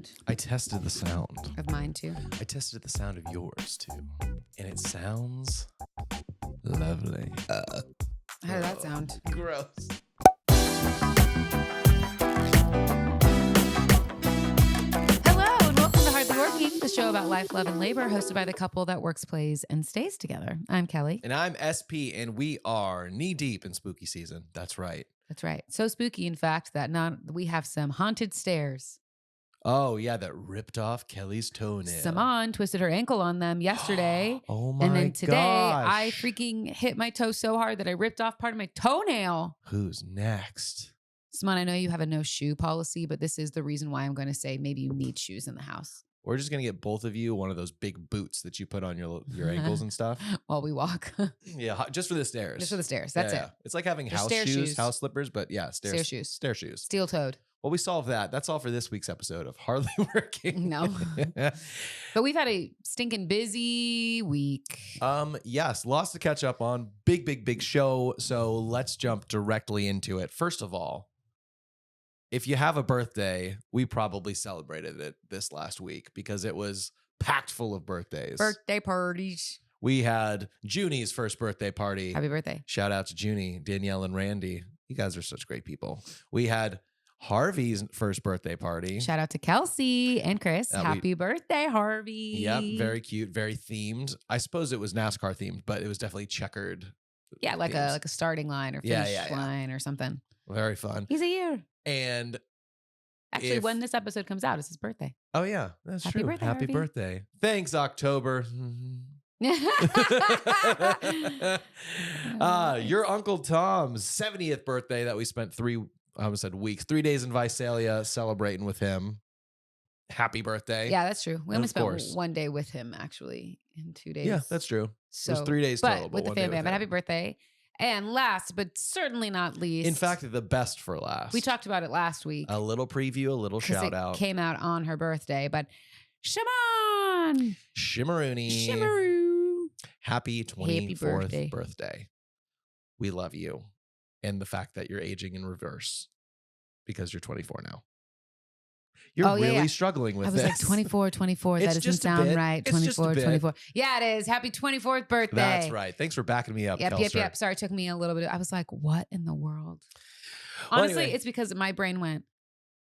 sound I tested the sound. of mine too. I tested the sound of yours too. And it sounds lovely. How did that sound? Gross. Hello, and welcome to Hardly Working, the show about life, love, and labor, hosted by the couple that works, plays, and stays together. I'm Kellie. And I'm SP, and we are knee deep in spooky season. That's right. That's right. So spooky, in fact, that we have some haunted stairs. Oh, yeah, that ripped off Kelly's toenail. Saman twisted her ankle on them yesterday. Oh, my And then today, gosh. I freaking hit my toe so hard that I ripped off part of my toenail. Who's next? Saman, I know you have a no shoe policy, but this is the reason why I'm going to say maybe you need shoes in the house We're just going to get both of you one of those big boots that you put on your ankles and stuff. while we walk. Yeah, just for the stairs. Just for the stairs. That's Yeah. it. It's like having Just house stair shoes, shoes. house slippers, but yeah, Stair shoes. Stair shoes. Steel toed. Well, we solved that. That's all for this week's episode of Hardly Working. No. But we've had a stinking busy week. Yes, lots to catch up on. Big show. So let's jump directly into it. First of all, if you have a birthday, we probably celebrated it this last week because it was packed full of birthdays. Birthday parties. We had Junie's first birthday party. Happy birthday. Shout out to Junie, Danielle, and Randy. You guys are such great people. We had Harvey's first birthday party. Shout out to Kelsey and Chris. Happy birthday, Harvey. Yep, very cute, very themed. I suppose it was NASCAR themed, but it was definitely checkered. Yeah, like themes. a starting line or Yeah, finish line or something. Very fun. He's a year. And Actually, when this episode comes out, it's his birthday. oh yeah, that's Happy true. birthday, Happy Harvey. birthday. Thanks, October. Your Uncle Tom's 70th birthday that we spent 3 days in Visalia celebrating with him. Happy birthday. Yeah, that's true. We And only of spent course. 1 day with him, actually, in 2 days. Yeah, that's true. So, it was 3 days total, but with the 1 day fam with bam. But him. happy birthday. And last, but certainly not least. In fact, the best for last. we talked about it last week. a little preview, a little 'cause shout it out. came out on her birthday. But Shaman! Shimmeroony. Shimmeroo! Happy 24th birthday. birthday. We love you. And the fact that you're aging in reverse because you're 24 now. You're Oh, yeah, really yeah. struggling with I was this. like 24. That It's doesn't just a sound bit. right. It's just a 24, bit. 24. Yeah, it is. Happy 24th birthday. That's right. Thanks for backing me up, Yep. Kelser. Sorry, it took me a little bit. I was like, what in the world? Well, Honestly, anyway. it's because my brain went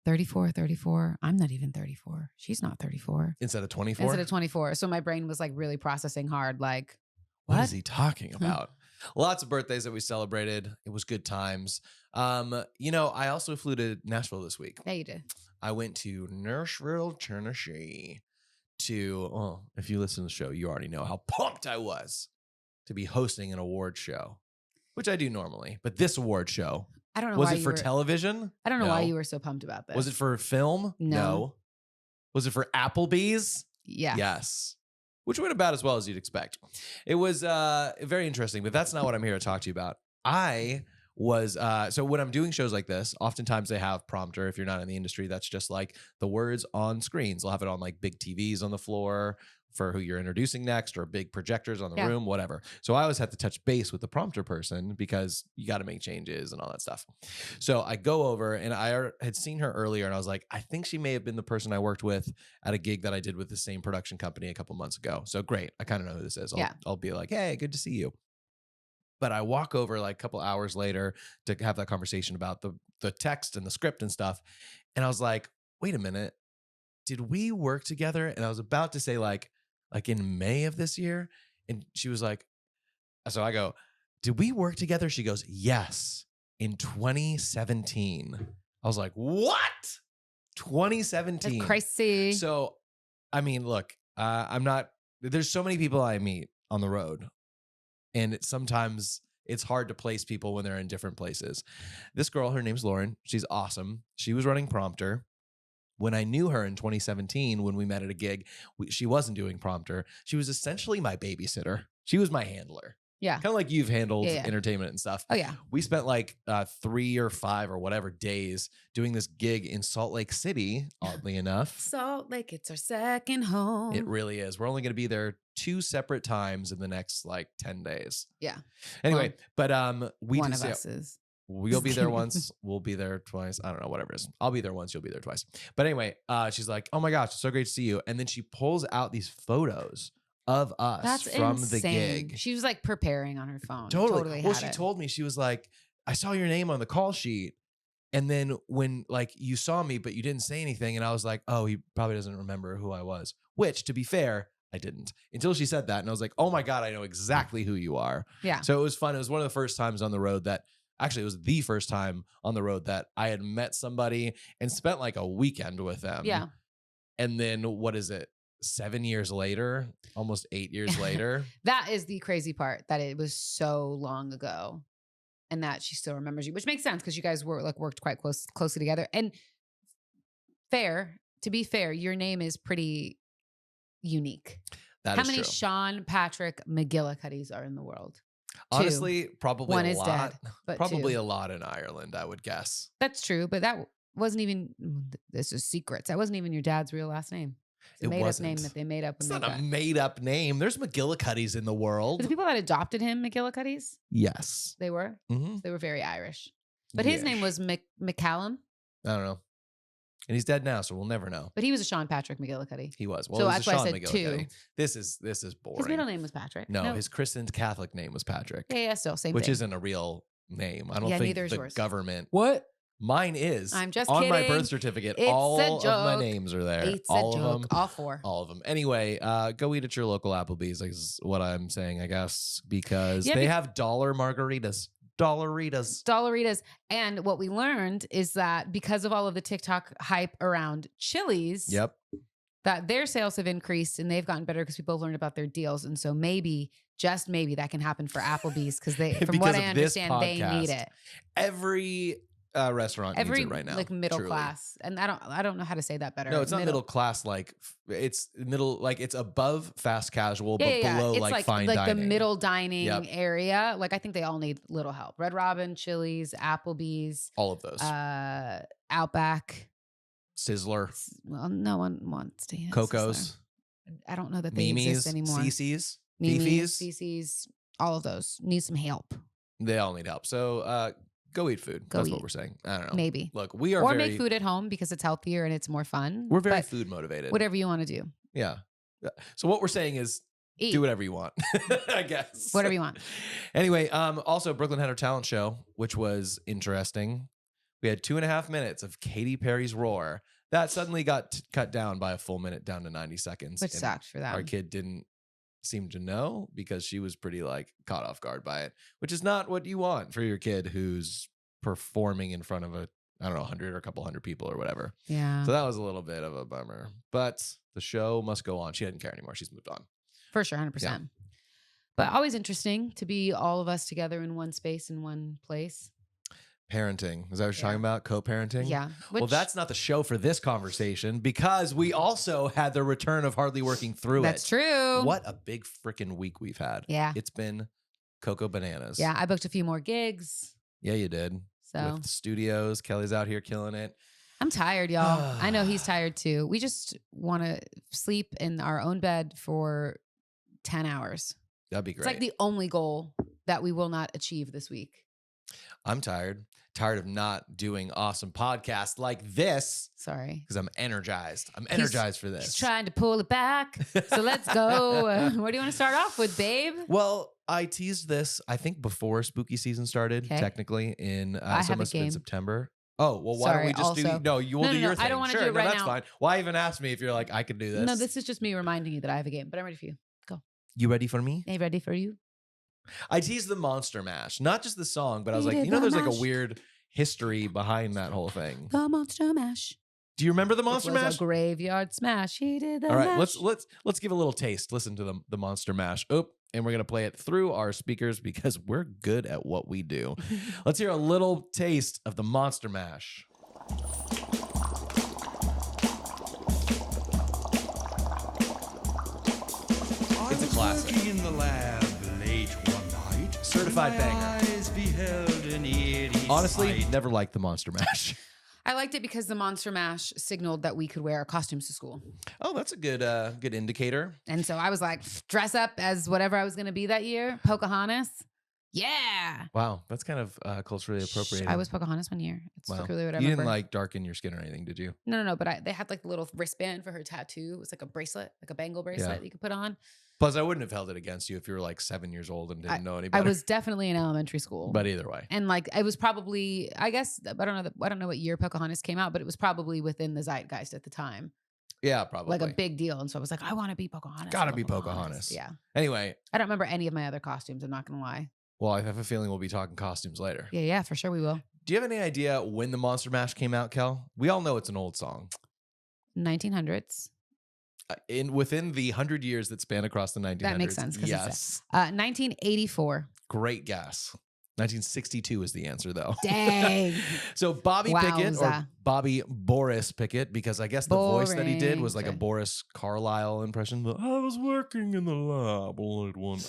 34. I'm not even 34. She's not 34. Instead of 24? Instead of 24. So my brain was like really processing hard. Like, What is he talking about? Lots of birthdays that we celebrated. It was good times. I also flew to Nashville this week. Yeah, you did. I went to Nashville, Tennessee if you listen to the show, you already know how pumped I was to be hosting an award show, which I do normally. But this award show, I don't know was why it you for were, television? I don't know why No. you were so pumped about this. Was it for film? No. Was it for Applebee's? Yeah. Yes. Which went about as well as you'd expect. It was very interesting, but that's not what I'm here to talk to you about. I was, so when I'm doing shows like this, oftentimes they have prompter. If you're not in the industry, that's just like the words on screens. They'll have it on like big TVs on the floor for who you're introducing next, or big projectors on the room, whatever. So I always have to touch base with the prompter person because you got to make changes and all that stuff. So I go over, and I had seen her earlier, and I was like, I think she may have been the person I worked with at a gig that I did with the same production company a couple months ago. So great. I kind of know who this is. I'll be like, hey, good to see you. But I walk over like a couple hours later to have that conversation about the text and the script and stuff. And I was like, wait a minute. Did we work together? And I was about to say like in May of this year. And she was like, so I go, did we work together? She goes, yes, in 2017. I was like, what? 2017. That's crazy. So, I mean, look, there's so many people I meet on the road. And sometimes it's hard to place people when they're in different places. This girl, her name's Lauren. She's awesome. She was running prompter. When I knew her in 2017, when we met at a gig, she wasn't doing prompter. She was essentially my babysitter. She was my handler. Yeah. Kind of like you've handled entertainment and stuff. Oh, yeah. We spent like 3 or 5 or whatever days doing this gig in Salt Lake City, oddly enough. Salt Lake, it's our second home. It really is. We're only going to be there 2 separate times in the next like 10 days. Yeah. Anyway, but we one just of us is. You'll be there once. We'll be there twice. I don't know, whatever it is. I'll be there once. You'll be there twice. But anyway, she's like, oh my gosh, it's so great to see you. And then she pulls out these photos of us from insane. the gig. She was like preparing on her phone. Totally. Well, had she it. told me, she was like, I saw your name on the call sheet. And then when like you saw me, but you didn't say anything. And I was like, oh, he probably doesn't remember who I was, which to be fair, I didn't until she said that. And I was like, oh my God, I know exactly who you are. Yeah. So it was fun. It was one of the first times on the road that actually it was the first time on the road that I had met somebody and spent like a weekend with them. Yeah. And then what is it? 7 years later, almost 8 years later. That is the crazy part, that it was so long ago and that she still remembers you, which makes sense because you guys were like worked quite closely together. And to be fair, your name is pretty unique. How many true. Sean Patrick McGillicuddies are in the world? Honestly, probably One a is lot. dead, but Probably two. a lot in Ireland, I would guess. That's true, but that wasn't even. This is secrets. That wasn't even your dad's real last name. It's a made-up name that they made up. It's when not a made-up name. There's McGillicuddies in the world. The people that adopted him, McGillicuddies, Yes. they were. Mm-hmm. They were very Irish. But his name was McCallum. I don't know. And he's dead now, so we'll never know. But he was a Sean Patrick McGillicuddy. He was. Well, So it was that's a why I Sean said McGillicuddy. two. This is boring. His middle name was Patrick. No, his christened Catholic name was Patrick. Yeah, still same which thing. isn't a real name. I don't Yeah, think neither is the yours. government. What? Mine is. I'm just on kidding. my birth certificate. It's all a of joke. my names are there. It's all a of joke. them. All four. All of them. Anyway, go eat at your local Applebee's. Is what I'm saying, I guess, because Yeah, they have dollar margaritas. Dollaritas. And what we learned is that because of all of the TikTok hype around Chili's, Yep. that their sales have increased and they've gotten better because people have learned about their deals. And so maybe, just maybe, that can happen for Applebee's because they, from what I understand, they need it. Every restaurant needs it right now. Like middle truly. class, and I don't know how to say that better. No, it's not middle class. Like it's middle. Like it's above fast casual, but below it's like fine dining. Like the middle dining area. Like I think they all need little help. Red Robin, Chili's, Applebee's, all of those. Outback, Sizzler. Well, no one wants to use Coco's. Sizzler. I don't know that they Mimi's, exist anymore. Cece's, Mimi's, Fifi's. Cece's, all of those need some help. They all need help. So go eat food. That's what we're saying. I don't know. Maybe. Look, we are make food at home because it's healthier and it's more fun. We're very but food motivated. Whatever you want to do. Yeah. So what we're saying is Eat. do whatever you want, I guess. Whatever you want. Anyway, also Brooklyn had her talent show, which was interesting. We had 2.5 minutes of Katy Perry's Roar. That suddenly got cut down by a full minute down to 90 seconds. Which sucked for them. Our kid didn't seem to know because she was pretty like caught off guard by it, which is not what you want for your kid who's performing in front of a 100 or a couple hundred people or whatever. Yeah. So that was a little bit of a bummer, but the show must go on. She doesn't care anymore. She's moved on. For sure, 100%. Yeah. But always interesting to be all of us together in one space, in one place. Parenting. Is that what you're talking about? Co-parenting? Yeah. Well, that's not the show for this conversation because we also had the return of Hardly Working Through That's It. true. What a big freaking week we've had. Yeah. It's been Coco Bananas. Yeah, I booked a few more gigs. Yeah, you did. So With studios. Kelly's out here killing it. I'm tired, y'all. I know he's tired too. We just want to sleep in our own bed for 10 hours. That'd be great. It's like the only goal that we will not achieve this week. I'm tired. Tired of not doing awesome podcasts like this. Sorry. Because I'm energized. I'm energized for this. He's trying to pull it back. So let's go. Where do you want to start off with, babe? Well, I teased this, I think, before spooky season started, technically, in so it must have been September. Oh, well, why don't we just do... No, you will do your thing. I don't want to do it right now. That's fine. Why even ask me if you're like, I can do this? No, this is just me reminding you that I have a game, but I'm ready for you. Go. You ready for me? Are you ready for you? I teased the Monster Mash. Not just the song, but I was like, Needed the there's mash. like a weird history behind that whole thing. The Monster Mash. Do you remember the Monster It was Mash? a graveyard smash. He did the All right, mash. let's give a little taste. Listen to the Monster Mash. And we're gonna play it through our speakers because we're good at what we do. Let's hear a little taste of the Monster Mash. It's a classic. Working in the lab late one night. Certified banger. Eyes beheld an eerie Honestly, sight. never liked the Monster Mash. I liked it because the Monster Mash signaled that we could wear our costumes to school. Oh, that's a good good indicator. And so I was like, dress up as whatever I was going to be that year. Pocahontas. Yeah. Wow, that's kind of culturally appropriate. I was Pocahontas one year. It's Wow. really what I You remember. didn't like darken your skin or anything, did you? No, but they had like the little wristband for her tattoo. It was like a bracelet, like a bangle bracelet that you could put on. Plus, I wouldn't have held it against you if you were like 7 years old and didn't know any better. I was definitely in elementary school. But either way. And like, I was probably, I guess, I don't know what year Pocahontas came out, but it was probably within the zeitgeist at the time. Yeah, probably. Like a big deal. And so I was like, I want to be Pocahontas. Gotta be Pocahontas. Yeah. Anyway. I don't remember any of my other costumes. I'm not going to lie. Well, I have a feeling we'll be talking costumes later. Yeah, for sure we will. Do you have any idea when the Monster Mash came out, Kel? We all know it's an old song. 1900s. Within the 100 years that span across the 1900s. That makes sense. Yes. 1984. Great guess. 1962 is the answer, though. Dang. So Bobby Pickett, or Bobby Boris Pickett, because I guess the voice that he did was like a Boris Carlyle impression. I was working in the lab.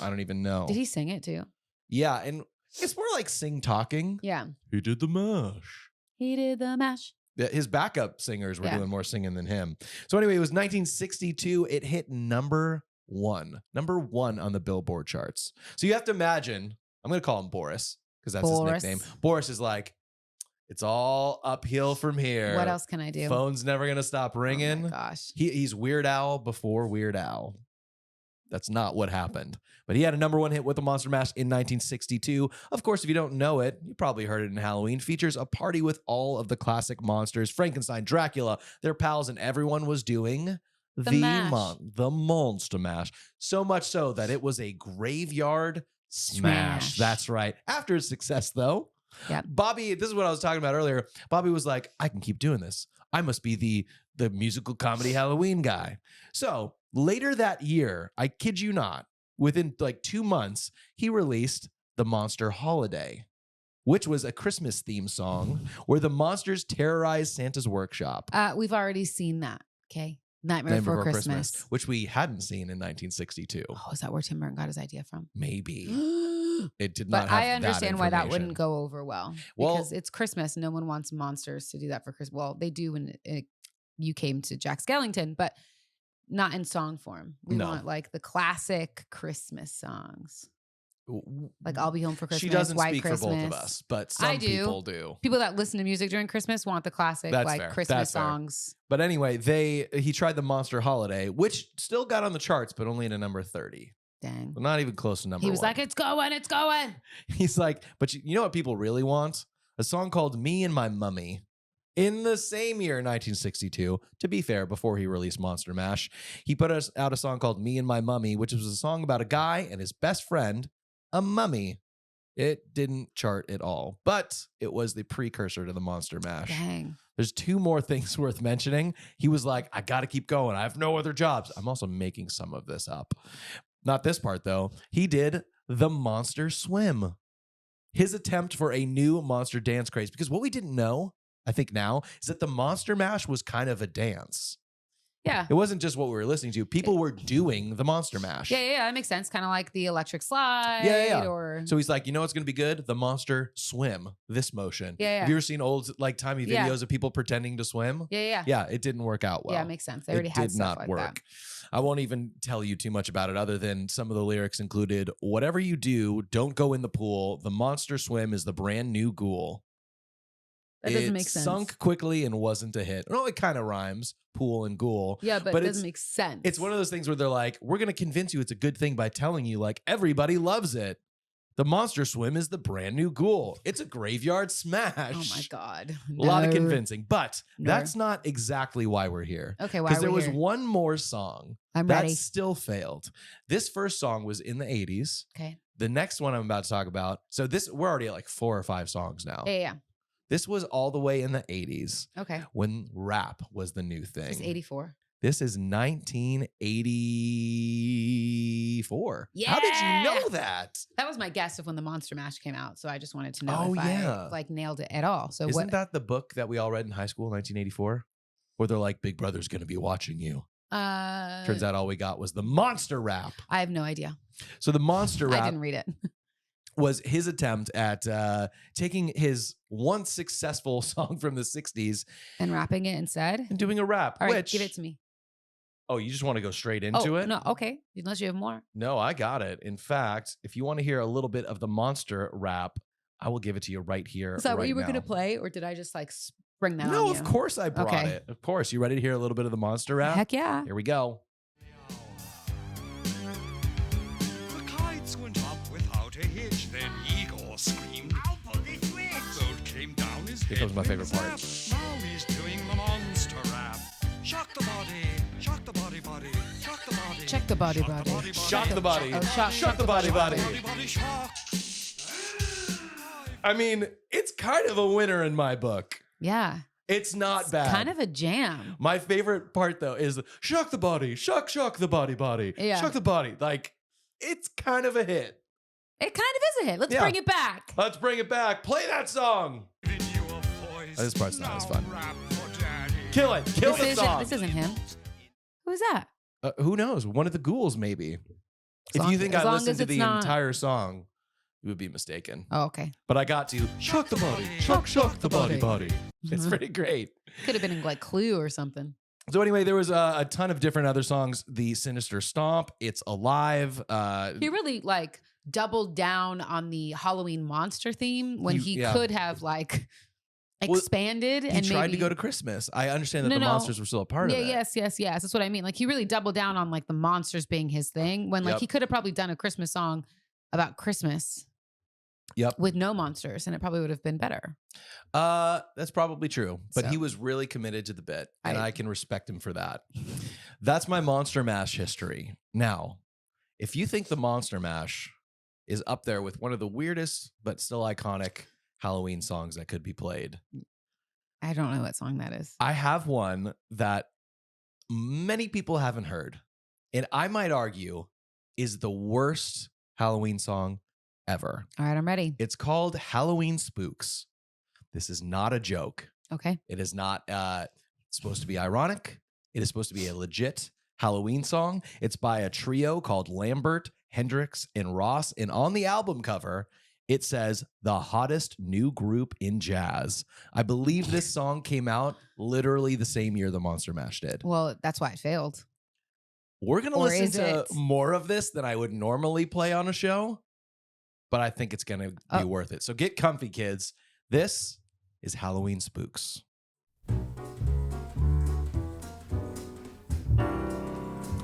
I don't even know. Did he sing it too? Yeah, and it's more like sing talking. Yeah. He did the mash. He did the mash. His backup singers were doing more singing than him. So anyway, it was 1962. It hit number one on the Billboard charts. So you have to imagine, I'm going to call him Boris because that's his nickname. Boris is like, it's all uphill from here. What else can I do? Phone's never going to stop ringing. Oh my gosh. He's Weird Al before Weird Al. That's not what happened. But he had a number one hit with the Monster Mash in 1962. Of course, if you don't know it, you probably heard it in Halloween. Features a party with all of the classic monsters, Frankenstein, Dracula, their pals, and everyone was doing the Monster Mash. So much so that it was a graveyard smash. That's right. After its success, though, Bobby, this is what I was talking about earlier. Bobby was like, I can keep doing this. I must be the musical comedy Halloween guy. So later that year, I kid you not, within like 2 months, he released The Monster Holiday, which was a Christmas theme song where the monsters terrorize Santa's workshop. We've already seen that. Okay. Nightmare Before Christmas. Which we hadn't seen in 1962. Oh, is that where Tim Burton got his idea from? Maybe. It did not but have I understand that why that wouldn't go over well. Well, because it's Christmas. No one wants monsters to do that for Christmas. Well, they do when you came to Jack Skellington, but not in song form. We want like the classic Christmas songs. Like I'll Be Home for Christmas. She doesn't White speak Christmas. for both of us, but some people do. People that listen to music during Christmas want the classic Christmas songs. But anyway, he tried the Monster Holiday, which still got on the charts, but only in a number 30. Dang. Not even close to number 1. He was like, it's going. He's like, but you know what people really want? A song called Me and My Mummy. In the same year, 1962, to be fair, before he released Monster Mash, he put out a song called Me and My Mummy, which was a song about a guy and his best friend, a mummy. It didn't chart at all, but it was the precursor to the Monster Mash. Dang. There's 2 more things worth mentioning. He was like, I got to keep going. I have no other jobs. I'm also making some of this up. Not this part, though. He did the Monster Swim, his attempt for a new monster dance craze. Because what we didn't know, I think now, is that the Monster Mash was kind of a dance. Yeah. It wasn't just what we were listening to. People were doing the Monster Mash. Yeah, that makes sense. Kind of like the electric slide. Yeah. Or... So he's like, you know what's going to be good? The Monster Swim, this motion. Yeah. Have you ever seen old like timey videos of people pretending to swim? Yeah. Yeah, it didn't work out well. Yeah, it makes sense. They already had stuff like that. It did not work. I won't even tell you too much about it other than some of the lyrics included, whatever you do, don't go in the pool. The Monster Swim is the brand new ghoul. That doesn't make sense. It sunk quickly and wasn't a hit. No, it kind of rhymes, pool and ghoul. Yeah, but it doesn't make sense. It's one of those things where they're like, we're going to convince you it's a good thing by telling you, like, everybody loves it. The Monster Swim is the brand new ghoul. It's a graveyard smash. Oh my God. A lot of convincing, but that's not exactly why we're here. Okay, why? Because there was one more song that still failed. This first song was in the 80s. Okay. The next one I'm about to talk about. So we're already at like 4 or 5 songs now. Yeah. This was all the way in the 80s. Okay. When rap was the new thing. It's 84. This is 1984. Yeah. How did you know that? That was my guess of when the Monster Mash came out. So I just wanted to know if I like nailed it at all. So Isn't that the book that we all read in high school, 1984? Where they're like, Big Brother's going to be watching you. Turns out all we got was the monster rap. I have no idea. So the monster rap. I didn't read it. Was his attempt at taking his once successful song from the 60s and rapping it instead and doing a rap. All right, give it to me. Oh, you just want to go straight into it? No, okay. Unless you have more. No, I got it. In fact, if you want to hear a little bit of the monster rap, I will give it to you right here. Is that what you were now. going to play, or did I just like spring that on No, you? of course I brought Okay. it. Of course. You ready to hear a little bit of the monster rap? Heck yeah. Here we go. The kites went up without a hitch. Then Igor screamed, "I'll pull this switch!" Boat came down his Here head comes my with favorite a part. zap. Now he's doing the monster rap. Shock the body, shock the body, body, shock the body. Check the body, shock the body. body, Shock the body. Oh, Shock the body, body. body, shock. I mean, it's kind of a winner in my book. Yeah. It's not It's bad. kind of a jam. My favorite part though is shock the body, shock the body, body, Yeah. shock the body. Like, it's kind of a hit. It kind of is a hit. Let's Yeah. bring it back. Let's bring it back. Play that song. Giving you a voice. This part's not as fun. Now rap for daddy. Kill it. Kill the song. This isn't him. Who's that? Who knows? One of the ghouls, maybe. If you think as I long listened as to it's the not- entire song, you would be mistaken. Oh, okay. But I got to shock the body, shock the body, body. It's pretty great. Could have been in like Clue or something. So anyway, there was a ton of different other songs. The Sinister Stomp, It's Alive. He really like doubled down on the Halloween monster theme when he Yeah. could have like Well, expanded he and tried maybe to go to Christmas. I understand that No, the no. monsters were still a part of it. yes. That's what I mean. Like he really doubled down on like the monsters being his thing when like Yep. he could have probably done a Christmas song about Christmas. Yep. With no monsters, and it probably would have been better. That's probably true. But So. he was really committed to the bit, and I- I can respect him for that. That's my Monster Mash history. Now, if you think the Monster Mash is up there with one of the weirdest but still iconic Halloween songs that could be played, I don't know what song that is. I have one that many people haven't heard, and I might argue is the worst Halloween song ever. All right, I'm ready. It's called Halloween Spooks. This is not a joke. Okay. It is not supposed to be ironic. It is supposed to be a legit Halloween song. It's by a trio called Lambert, Hendrix, and Ross. And on the album cover, it says the hottest new group in jazz. I believe this song came out literally the same year the Monster Mash did. Well, that's why it failed. We're going to Or listen is to it? more of this than I would normally play on a show, but I think it's going to be Oh. worth it. So get comfy, kids. This is Halloween Spooks.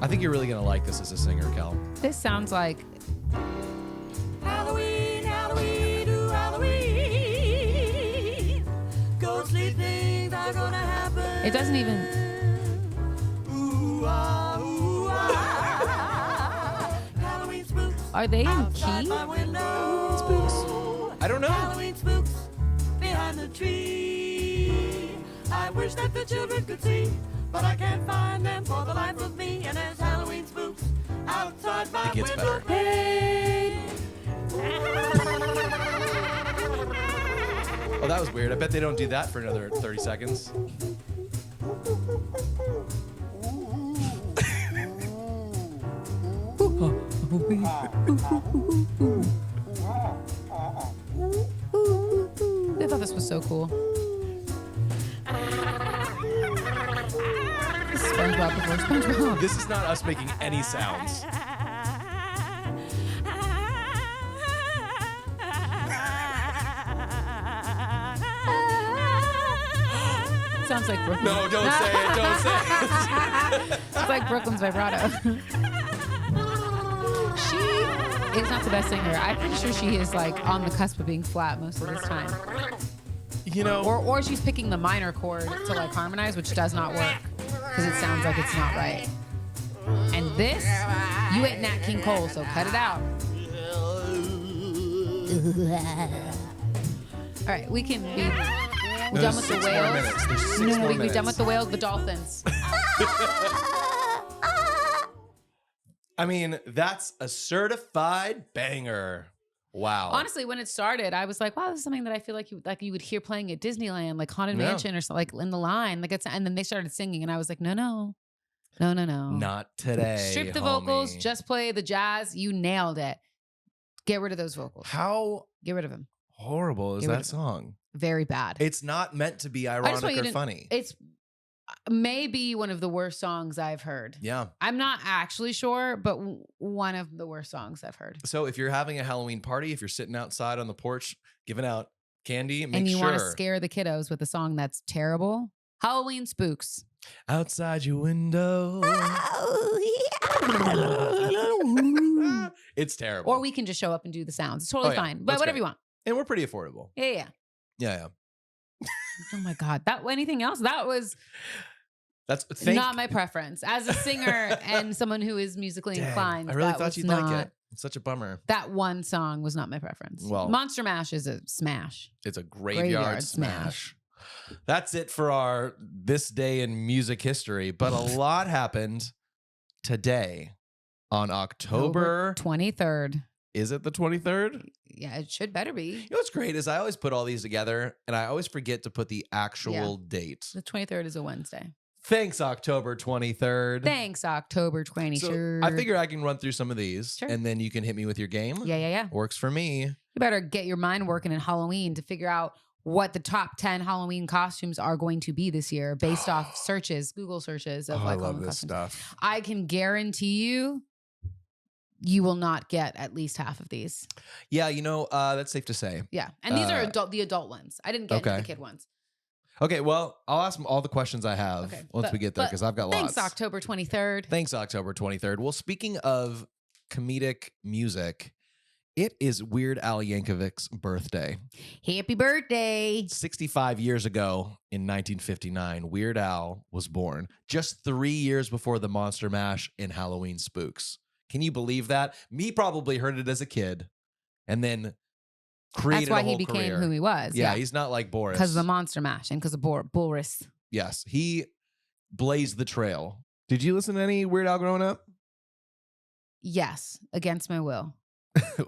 I think you're really going to like this as a singer, Kel. This sounds like Halloween, Halloween, ooh, Halloween. Ghostly things are gonna happen. it doesn't even. Ooh, Halloween spooks. Are they in Outside key? my window. Spooks. I don't know. Halloween spooks behind the tree. I wish that the children could see, but I can't find them for the life of me. And there's Halloween spooks outside my It gets window. better. Hey. Oh, that was weird. I bet they don't do that for another 30 seconds. I thought this was so cool. This is SpongeBob before SpongeBob. This is not us making any sounds. Sounds like Brooklyn. No, don't say it. Don't say it. It's like Brooklyn's vibrato. She is not the best singer. I'm pretty sure she is like on the cusp of being flat most of this time. You know, Or she's picking the minor chord to like harmonize, which does not work because it sounds like it's not right. And this, you ain't Nat King Cole, so cut it out. All right, we can be we're done with the 6 more whales. minutes. There's 6 No, more we're minutes. done with the whales, the dolphins. I mean, that's a certified banger. Wow. Honestly, when it started, I was like, "Wow, this is something that I feel like you would hear playing at Disneyland, like Haunted Yeah. Mansion or something, like in the line." Like and then they started singing, and I was like, "No." Not today. Strip the homie. vocals, just play the jazz. You nailed it. Get rid of those vocals. How Get rid of them. horrible is Get rid that of it. song? Very bad. It's not meant to be I just ironic want you or to- funny. It's maybe one of the worst songs I've heard. Yeah. I'm not actually sure, but one of the worst songs I've heard. So if you're having a Halloween party, if you're sitting outside on the porch giving out candy, and you want to scare the kiddos with a song that's terrible, Halloween Spooks. Outside your window. It's terrible. Or we can just show up and do the sounds. It's totally fine. But That's whatever great. you want. And we're pretty affordable. Yeah. Yeah. Oh my God. Anything else? That was not my preference. As a singer and someone who is musically inclined. I really thought you'd like it. It's such a bummer. That one song was not my preference. Well, Monster Mash is a smash. It's a graveyard smash. That's it for this day in music history. But a lot happened today on October 23rd. Is it the 23rd? Yeah, it should better be. You know what's great is I always put all these together and I always forget to put the actual date. The 23rd is a Wednesday. Thanks, October 23rd. Thanks, October 23rd. So I figure I can run through some of these Sure. and then you can hit me with your game. Yeah. Works for me. You better get your mind working in Halloween to figure out what the top 10 Halloween costumes are going to be this year based off searches, Google searches of I like love Halloween this costumes. stuff. I can guarantee you will not get at least half of these. Yeah, that's safe to say. Yeah. And these are the adult ones. I didn't get into the kid ones. Okay, well, I'll ask all the questions I have once we get there because I've got lots. Thanks, October 23rd. Thanks, October 23rd. Well, speaking of comedic music, it is Weird Al Yankovic's birthday. Happy birthday. 65 years ago in 1959, Weird Al was born, just 3 years before the Monster Mash in Halloween Spooks. Can you believe that? Me probably heard it as a kid and then created That's why a whole he became career. who he was. Yeah, he's not like Boris. Because of the Monster Mash and because of Boris. Yes, he blazed the trail. Did you listen to any Weird Al growing up? Yes, against my will.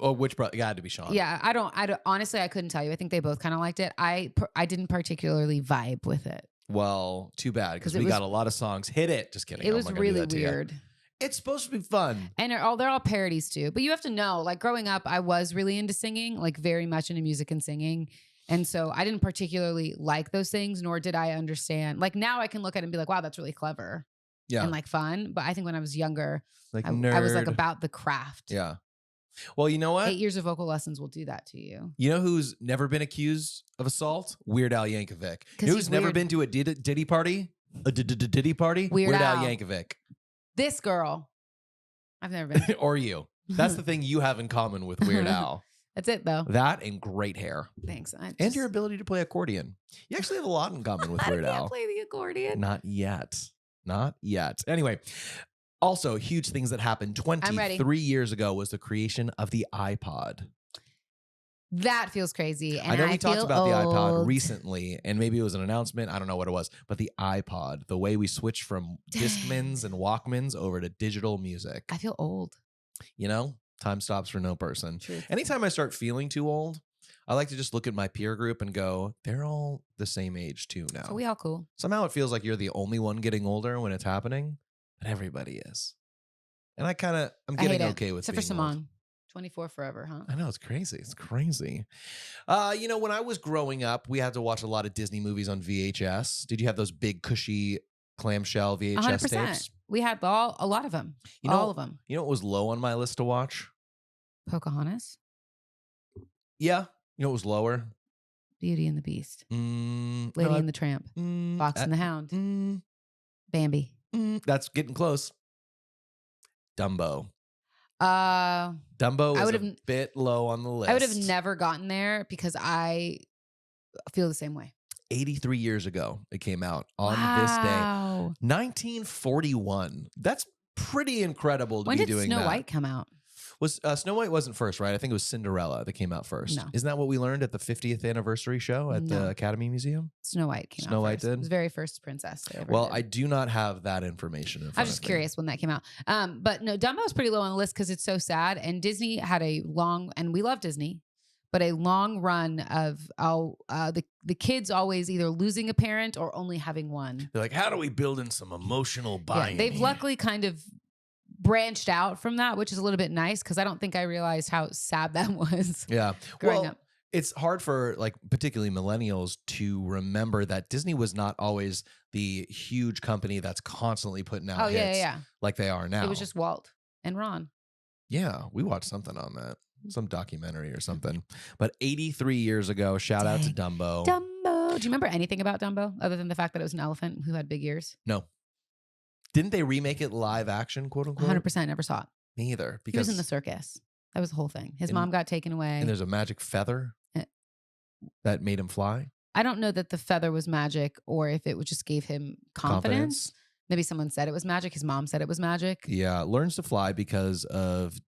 Oh, which brother? It had to be Sean. Yeah, I don't. Honestly, I couldn't tell you. I think they both kind of liked it. I didn't particularly vibe with it. Well, too bad because we got a lot of songs. Hit it. Just kidding. It was really weird. It's supposed to be fun. And they're all parodies too. But you have to know, like growing up, I was really into singing, like very much into music and singing. And so I didn't particularly like those things, nor did I understand. Like now I can look at it and be like, wow, that's really clever. Yeah. And like fun. But I think when I was younger, like I was like about the craft. Yeah. Well, you know what? 8 years of vocal lessons will do that to you. You know who's never been accused of assault? Weird Al Yankovic. You know who's never been to a Diddy party? A Diddy party? Weird Al Yankovic. This girl. I've never been. Or you. That's the thing you have in common with Weird Al. That's it, though. That and great hair. Thanks. And your ability to play accordion. You actually have a lot in common with Weird Al. I can't play the accordion. Not yet. Not yet. Anyway, also huge things that happened 23 years ago was the creation of the iPod. That feels crazy. And I know we talked about the iPod old. recently, and maybe it was an announcement. I don't know what it was. But the iPod, the way we switched from Discmans and Walkmans over to digital music. I feel old. You know, time stops for no person. Truth. Anytime I start feeling too old, I like to just look at my peer group and go, they're all the same age too now. So we all cool. Somehow it feels like you're the only one getting older when it's happening, but everybody is. And I'm getting okay with except being for Simone. old. 24 forever, huh? I know, it's crazy. It's crazy. When I was growing up, we had to watch a lot of Disney movies on VHS. Did you have those big, cushy clamshell VHS 100%. tapes? We had a lot of them. All of them. You know what was low on my list to watch? Pocahontas. Yeah. You know what was lower? Beauty and the Beast. Lady and the Tramp. Mm, Fox and the Hound. Bambi. That's getting close. Dumbo. Dumbo was a bit low on the list. I would have never gotten there because I feel the same way. 83 years ago, it came out on this day. 1941. That's pretty incredible to be doing that. When did Snow White come out? Snow White wasn't first, right? I think it was Cinderella that came out first. No. Isn't that what we learned at the 50th anniversary show at the Academy Museum? Snow White came out Snow White first. did? It was the very first princess they ever did. I do not have that information in front I was just curious when that came out. But no, Dumbo was pretty low on the list because it's so sad. And Disney had a long, and we love Disney, but a long run of the kids always either losing a parent or only having one. They're like, how do we build in some emotional buy-in? Yeah, they've luckily kind of branched out from that, which is a little bit nice because I don't think I realized how sad that was. Yeah. Growing up. it's hard for like particularly millennials to remember that Disney was not always the huge company that's constantly putting out hits like they are now. It was just Walt and Ron. Yeah, we watched something on that. Some documentary or something. But 83 years ago, shout out to Dumbo. Dumbo. Do you remember anything about Dumbo other than the fact that it was an elephant who had big ears? No. Didn't they remake it live action, quote unquote? 100% never saw it. Me either. Because he was in the circus. That was the whole thing. His mom got taken away. And there's a magic feather that made him fly. I don't know that the feather was magic or if it just gave him confidence. Maybe someone said it was magic. His mom said it was magic. Yeah, learns to fly because of,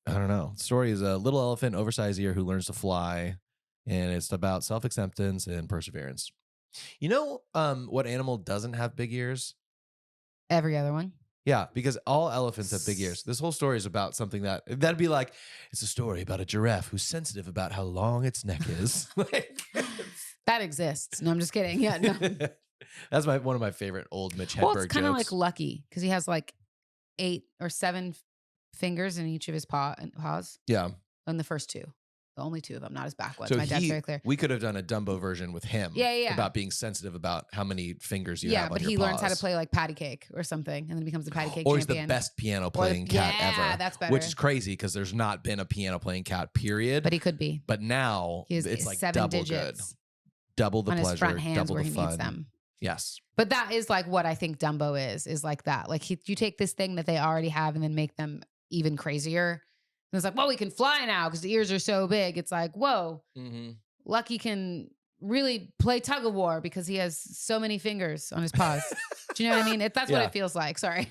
I don't know. The story is a little elephant, oversized ear who learns to fly. And it's about self-acceptance and perseverance. You know what animal doesn't have big ears? Every other one. Yeah, because all elephants have big ears. This whole story is about something that'd be like, it's a story about a giraffe who's sensitive about how long its neck is. That exists. No, I'm just kidding. Yeah, no. That's one of my favorite old Mitch Hedberg jokes. Well, it's kind of like Lucky because he has like 8 or 7 fingers in each of his paws. Yeah. On the first 2. The only 2 of them, not his back ones. So My dad's very clear. We could have done a Dumbo version with him. Yeah. About being sensitive about how many fingers you have on your paws. Yeah, but he learns how to play like patty cake or something and then becomes a patty cake champion. Or he's the best piano playing cat ever. Yeah, that's better. Which is crazy because there's not been a piano playing cat, period. But he could be. But now it's like 7 double digits good. Double the on pleasure, his front hands double where the he fun. needs them. Yes. But that is like what I think Dumbo is like that. Like you take this thing that they already have and then make them even crazier. And it's like, well, we can fly now because the ears are so big. It's like, whoa, Lucky can really play tug of war because he has so many fingers on his paws. Do you know what I mean? That's what it feels like. Sorry.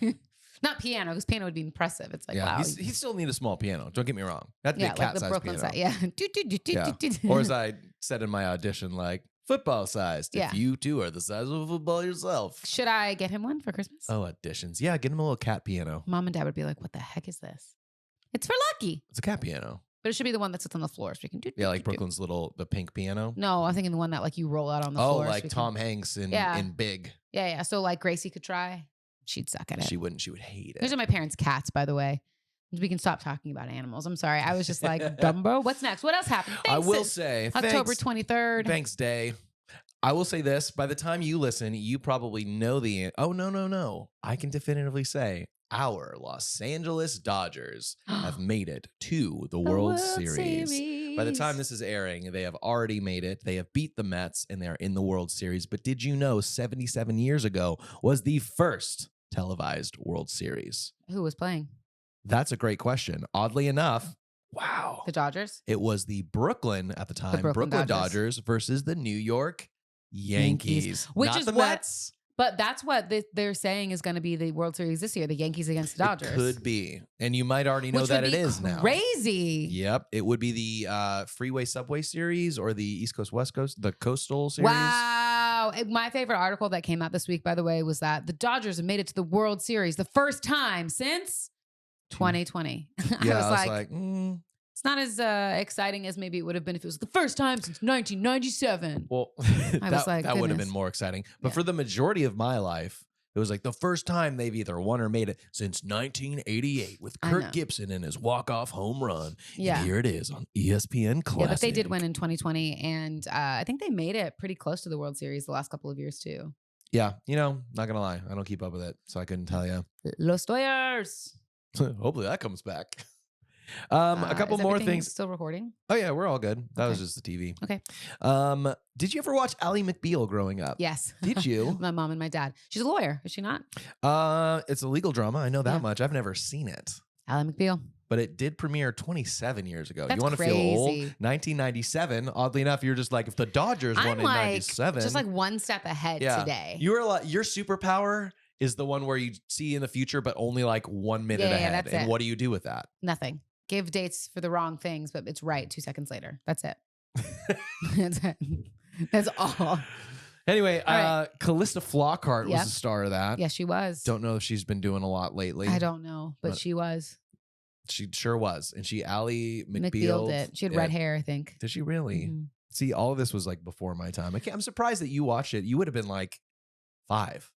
Not piano, because piano would be impressive. It's like, wow. He still need a small piano. Don't get me wrong. That'd be a cat-sized piano. Size, Or as I said in my audition, like, football sized. If you too are the size of a football yourself. Should I get him one for Christmas? Oh, auditions. Yeah, get him a little cat piano. Mom and Dad would be like, what the heck is this? It's for Lucky. It's a cat piano. But it should be the one that sits on the floor so we can do. Yeah, like Brooklyn's the pink piano. No, I'm thinking the one that like you roll out on the floor. Oh, like Tom Hanks in Big. Yeah. So like Gracie could try. She'd suck at it. She wouldn't. She would hate it. Those are my parents' cats, by the way. We can stop talking about animals. I'm sorry. I was just like, Dumbo. What's next? What else happened? Thanks, I will say. October 23rd. Thanks, Day. I will say this. By the time you listen, you probably know the... Oh, no. I can definitively say our Los Angeles Dodgers have made it to the World Series. By the time this is airing, they have already made it. They have beat the Mets, and they're in the World Series. But did you know 77 years ago was the first televised World Series? Who was playing? That's a great question. Oddly enough, wow. The Dodgers? It was the Brooklyn, at the time, Brooklyn Dodgers versus the New York Yankees. Which not is the Mets. But that's what they're saying is going to be the World Series this year, the Yankees against the Dodgers. It could be. And you might already know that it is now. Crazy. Yep. It would be the Freeway Subway Series or the East Coast, West Coast, the Coastal Series. Wow. My favorite article that came out this week, by the way, was that the Dodgers have made it to the World Series the first time since 2020. Yeah, I was like it's not as exciting as maybe it would have been if it was the first time since 1997. Well, that would have been more exciting. But for the majority of my life, it was like the first time they've either won or made it since 1988 with Kirk Gibson and his walk-off home run. Yeah. And here it is on ESPN Classic. Yeah, but they did win in 2020, and I think they made it pretty close to the World Series the last couple of years, too. Yeah, not going to lie. I don't keep up with it, so I couldn't tell you. Los Dodgers. Hopefully that comes back. A couple more things. Still recording? Oh yeah, we're all good. That was just the TV. Okay. Did you ever watch Ally McBeal growing up? Yes. Did you? My mom and my dad. She's a lawyer, is she not? It's a legal drama. I know that much. I've never seen it. Ally McBeal. But it did premiere 27 years ago. That's you want to crazy. feel old? 1997. Oddly enough, you're just like, if the Dodgers won in 97. Just like one step ahead today. You were like, your superpower is the one where you see in the future, but only like 1 minute ahead. That's and it. What do you do with that? Nothing. Give dates for the wrong things, but it's right 2 seconds later. That's it. That's it. That's all. Anyway, Callista Flockhart was the star of that. Yes, she was. Don't know if she's been doing a lot lately. I don't know, but she was. She sure was. And she Ally McBeal did. She had red hair, I think. Did she really? Mm-hmm. See, all of this was like before my time. I'm surprised that you watched it. You would have been like 5.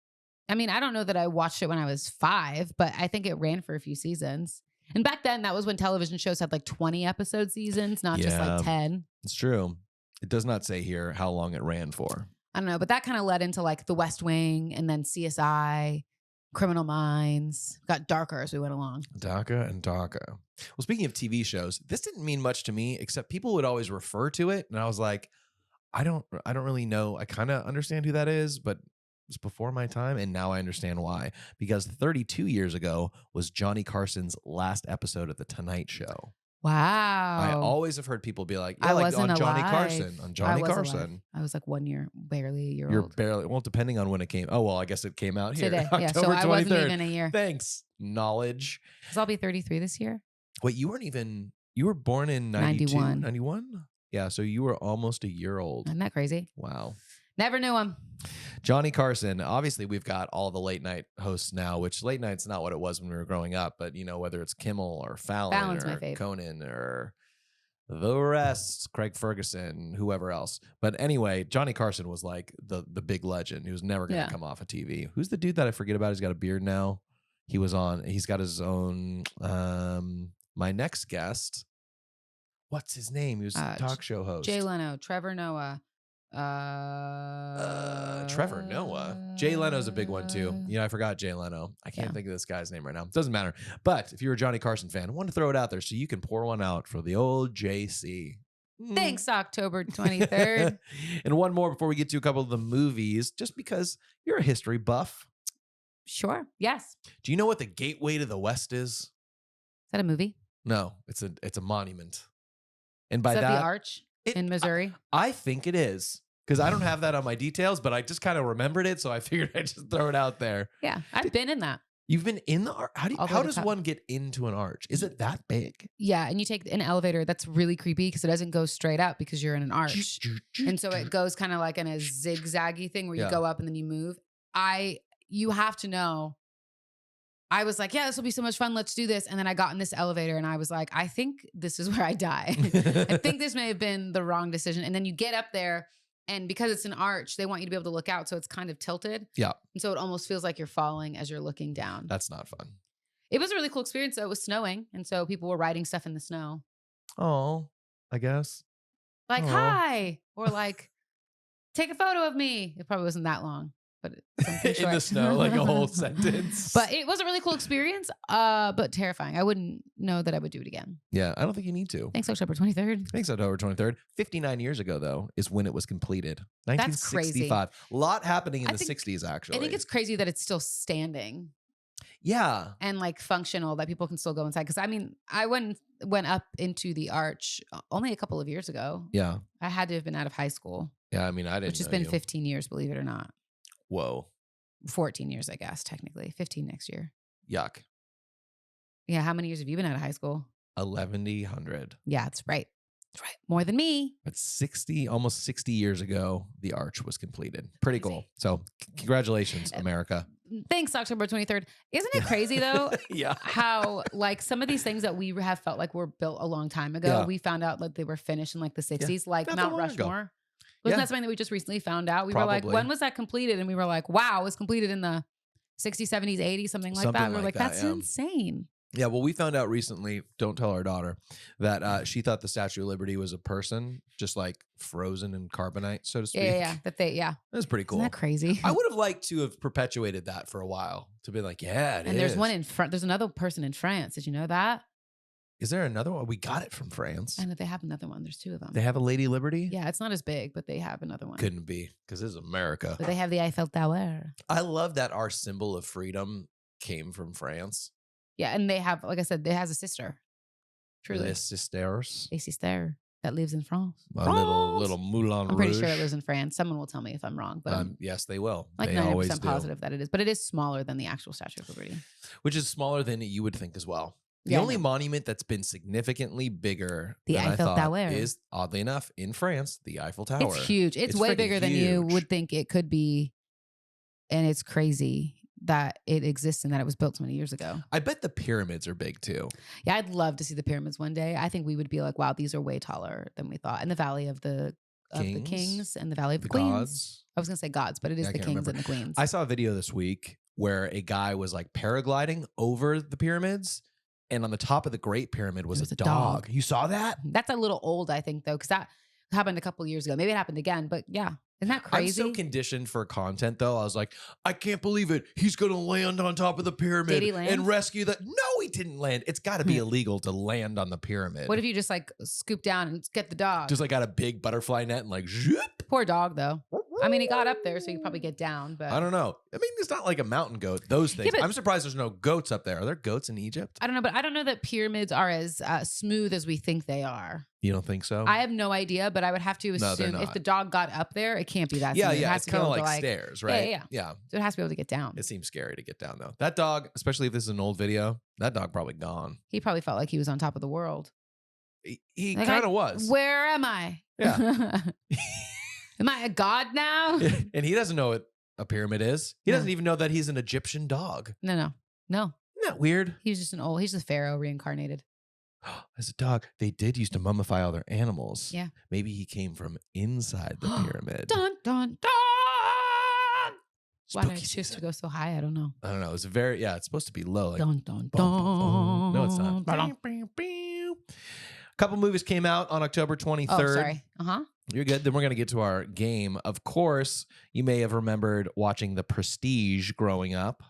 I mean, I don't know that I watched it when I was 5, but I think it ran for a few seasons. And back then, that was when television shows had like 20 episode seasons, not just like 10. It's true. It does not say here how long it ran for. I don't know, but that kind of led into like The West Wing and then CSI, Criminal Minds. Got darker as we went along. Darker and darker. Well, speaking of TV shows, this didn't mean much to me, except people would always refer to it. And I was like, I don't really know. I kind of understand who that is, but it's before my time. And now I understand why. Because 32 years ago was Johnny Carson's last episode of The Tonight Show. Wow. I always have heard people be like, yeah, I like wasn't on Johnny alive. Carson. On Johnny I was Carson. alive. I was like 1 year, barely a year You're old. barely, well, depending on when it came. Oh, well, I guess it came out here. Today. Yeah, so October I wasn't 23rd. even a year. Thanks. Knowledge. So I'll be 33 this year. Wait, you were born in 92? 91. 91? Yeah, so you were almost a year old. Isn't that crazy? Wow. Never knew him. Johnny Carson. Obviously, we've got all the late night hosts now, which late night's not what it was when we were growing up. But, you know, whether it's Kimmel or Fallon's my or fave. Conan or the rest, Craig Ferguson, whoever else. But anyway, Johnny Carson was like the big legend. He was never going to come off of TV. Who's the dude that I forget about? He's got a beard now. He's got his own, my next guest. What's his name? He was a talk show host. Jay Leno, Trevor Noah. Trevor Noah. Jay Leno's a big one too. You know, I forgot Jay Leno. I can't think of this guy's name right now. Doesn't matter. But if you're a Johnny Carson fan, I want to throw it out there so you can pour one out for the old JC. Thanks, October 23rd. And one more before we get to a couple of the movies, just because you're a history buff. Sure. Yes. Do you know what the Gateway to the West is? Is that a movie? No, it's a monument. And by Is that that, the Arch in Missouri? I think it is. Because I don't have that on my details, but I just kind of remembered it, so I figured I'd just throw it out there. Yeah, I've been in that. You've been in the arch? All the How way to does top. one get into an arch? Is it that big? Yeah, and you take an elevator that's really creepy because it doesn't go straight up because you're in an arch. And so it goes kind of like in a zigzaggy thing where you go up and then you move. You have to know. I was like, yeah, this will be so much fun. Let's do this. And then I got in this elevator and I was like, I think this is where I die. I think this may have been the wrong decision. And then you get up there and because it's an arch, they want you to be able to look out. So it's kind of tilted. Yeah. And so it almost feels like you're falling as you're looking down. That's not fun. It was a really cool experience. So it was snowing. And so people were writing stuff in the snow. Oh, I guess. Like, Aw. hi. Or like, take a photo of me. It probably wasn't that long. But something In short. the snow, like a whole sentence. But it was a really cool experience, but terrifying. I wouldn't know that I would do it again. Yeah, I don't think you need to. Thanks, October 23rd. Thanks, October 23rd. 59 years ago, though, is when it was completed. That's crazy. 1965. A lot happening in I the think- 60s, actually. I think it's crazy that it's still standing Yeah. and like functional, that people can still go inside. Because I mean, I went up into the arch only a couple of years ago. Yeah. I had to have been out of high school, Yeah, I mean, I didn't which has know been you. 15 years, believe it or not. Whoa. 14 years, I guess, technically. 15 next year. Yuck. Yeah, how many years have you been out of high school? 1100. Yeah, that's right. That's right. More than me. But almost 60 years ago, the arch was completed. Pretty cool. So congratulations, America. Thanks, October 23rd. Isn't it crazy though? Yeah. How like some of these things that we have felt like were built a long time ago, Yeah. we found out like they were finished in like the 60s, like Not that Mount long ago. Rushmore. Wasn't Yeah. that something that we just recently found out? We were like, Probably. when was that completed? And we were like, wow, it was completed in the 60s, 70s, 80s, something like that. Something We're like like, that, that's yeah. insane. Yeah, well, we found out recently, don't tell our daughter, that she thought the Statue of Liberty was a person, just like frozen in carbonite, so to speak. Yeah. That was pretty cool. Isn't that crazy? I would have liked to have perpetuated that for a while, to be like, yeah, and there's one in front. There's another person in France. Did you know that? Is there another one? We got it from France. I know they have another one. There's two of them. They have a Lady Liberty? Yeah, it's not as big, but they have another one. Couldn't be, because this is America. But they have the Eiffel Tower. I love that our symbol of freedom came from France. Yeah, and they have, like I said, it has a sister. Truly. Les Sisters. A sister that lives in France. A little Moulin I'm pretty Rouge. sure it lives in France. Someone will tell me if I'm wrong, but I'm Yes, they will. like They always 90% do. positive that it is. But it is smaller than the actual Statue of Liberty. Which is smaller than you would think as well. The Yeah, I only know. monument that's been significantly bigger The than Eiffel I thought Tower. is, oddly enough, in France, the Eiffel Tower. It's huge. It's It's way freaking bigger than you huge. would think it could be. And it's crazy that it exists and that it was built so many years ago. I bet the pyramids are big too. Yeah, I'd love to see the pyramids one day. I think we would be like, wow, these are way taller than we thought. And the Valley of the Kings and the Valley of the Queens. Gods. I was going to say gods, but it is Yeah, I the can't kings remember. and the queens. I saw a video this week where a guy was like paragliding over the pyramids And on the top of the Great Pyramid was There a dog. You saw that? That's a little old, I think, though, because that happened a couple years ago. Maybe it happened again, but yeah. Isn't that crazy? I'm so conditioned for content, though. I was like, I can't believe it. He's going to land on top of the pyramid Did he land? and rescue that. No, he didn't land. It's got to be illegal to land on the pyramid. What if you just like scoop down and get the dog? Just like got a big butterfly net and like, zoop. Poor dog, though. I mean, he got up there, so he could probably get down. But I don't know. I mean, it's not like a mountain goat. Those things. Yeah, I'm surprised there's no goats up there. Are there goats in Egypt? I don't know, but I don't know that pyramids are as smooth as we think they are. You don't think so? I have no idea, but I would have to No, they're assume if not. the dog got up there, it can't be that yeah, smooth. It yeah. has It's to be kind of able like to, stairs, right? Yeah. So it has to be able to get down. It seems scary to get down, though. That dog, especially if this is an old video, that dog probably gone. He probably felt like he was on top of the world. He Like, kind of was. Where am I? Yeah. Am I a god now? And he doesn't know what a pyramid is. He No. doesn't even know that he's an Egyptian dog. No. Isn't that weird? He's just he's a pharaoh reincarnated. As a dog, they did used to mummify all their animals. Yeah. Maybe he came from inside the pyramid. Dun, dun, dun. Why did I Spooky choose season. to go so high? I don't know. I don't know. It's it's supposed to be low. Like, Dun, dun, boom, boom, boom. dun. No, it's not. Ba-dum. A couple movies came out on October 23rd. Oh, sorry. You're good. Then we're going to get to our game. Of course, you may have remembered watching The Prestige growing up.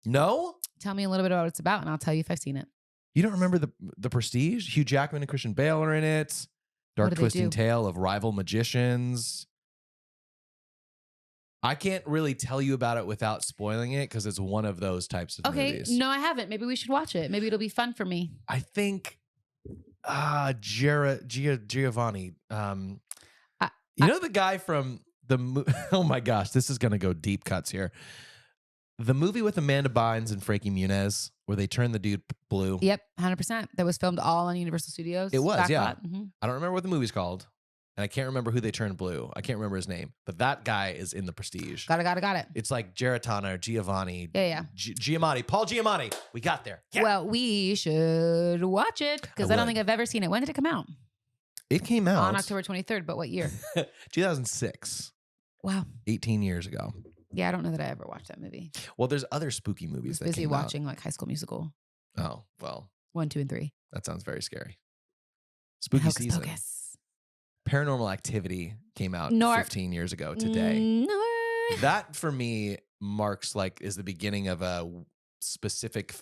No? Tell me a little bit about what it's about, and I'll tell you if I've seen it. You don't remember the Prestige? Hugh Jackman and Christian Bale are in it. Dark do they twisting do? tale of rival magicians. I can't really tell you about it without spoiling it because it's one of those types of Okay. movies. No, I haven't. Maybe we should watch it. Maybe it'll be fun for me. I think Giovanni. You know the guy from the oh my gosh, this is gonna go deep cuts here. The movie with Amanda Bynes and Frankie Muniz, where they turned the dude blue. Yep, 100%. That was filmed all on Universal Studios. It was, yeah. Mm-hmm. I don't remember what the movie's called, and I can't remember who they turned blue. I can't remember his name, but that guy is in The Prestige. Got it. It's like Geritana or Giovanni. Yeah. Giamatti. Paul Giamatti. We got there. Yeah. Well, we should watch it because I don't would. think I've ever seen it. When did it come out? It came out On October 23rd, but what year? 2006, Wow. 18 years ago. Yeah, I don't know that I ever watched that movie. Well, there's other spooky I movies was that busy came watching like High School Musical out. Oh, well, 1, 2, and 3. that sounds very scary. Spooky Hocus season. Pocus. Paranormal Activity came out No, 15 years ago today. No. That for me marks is the beginning of a specific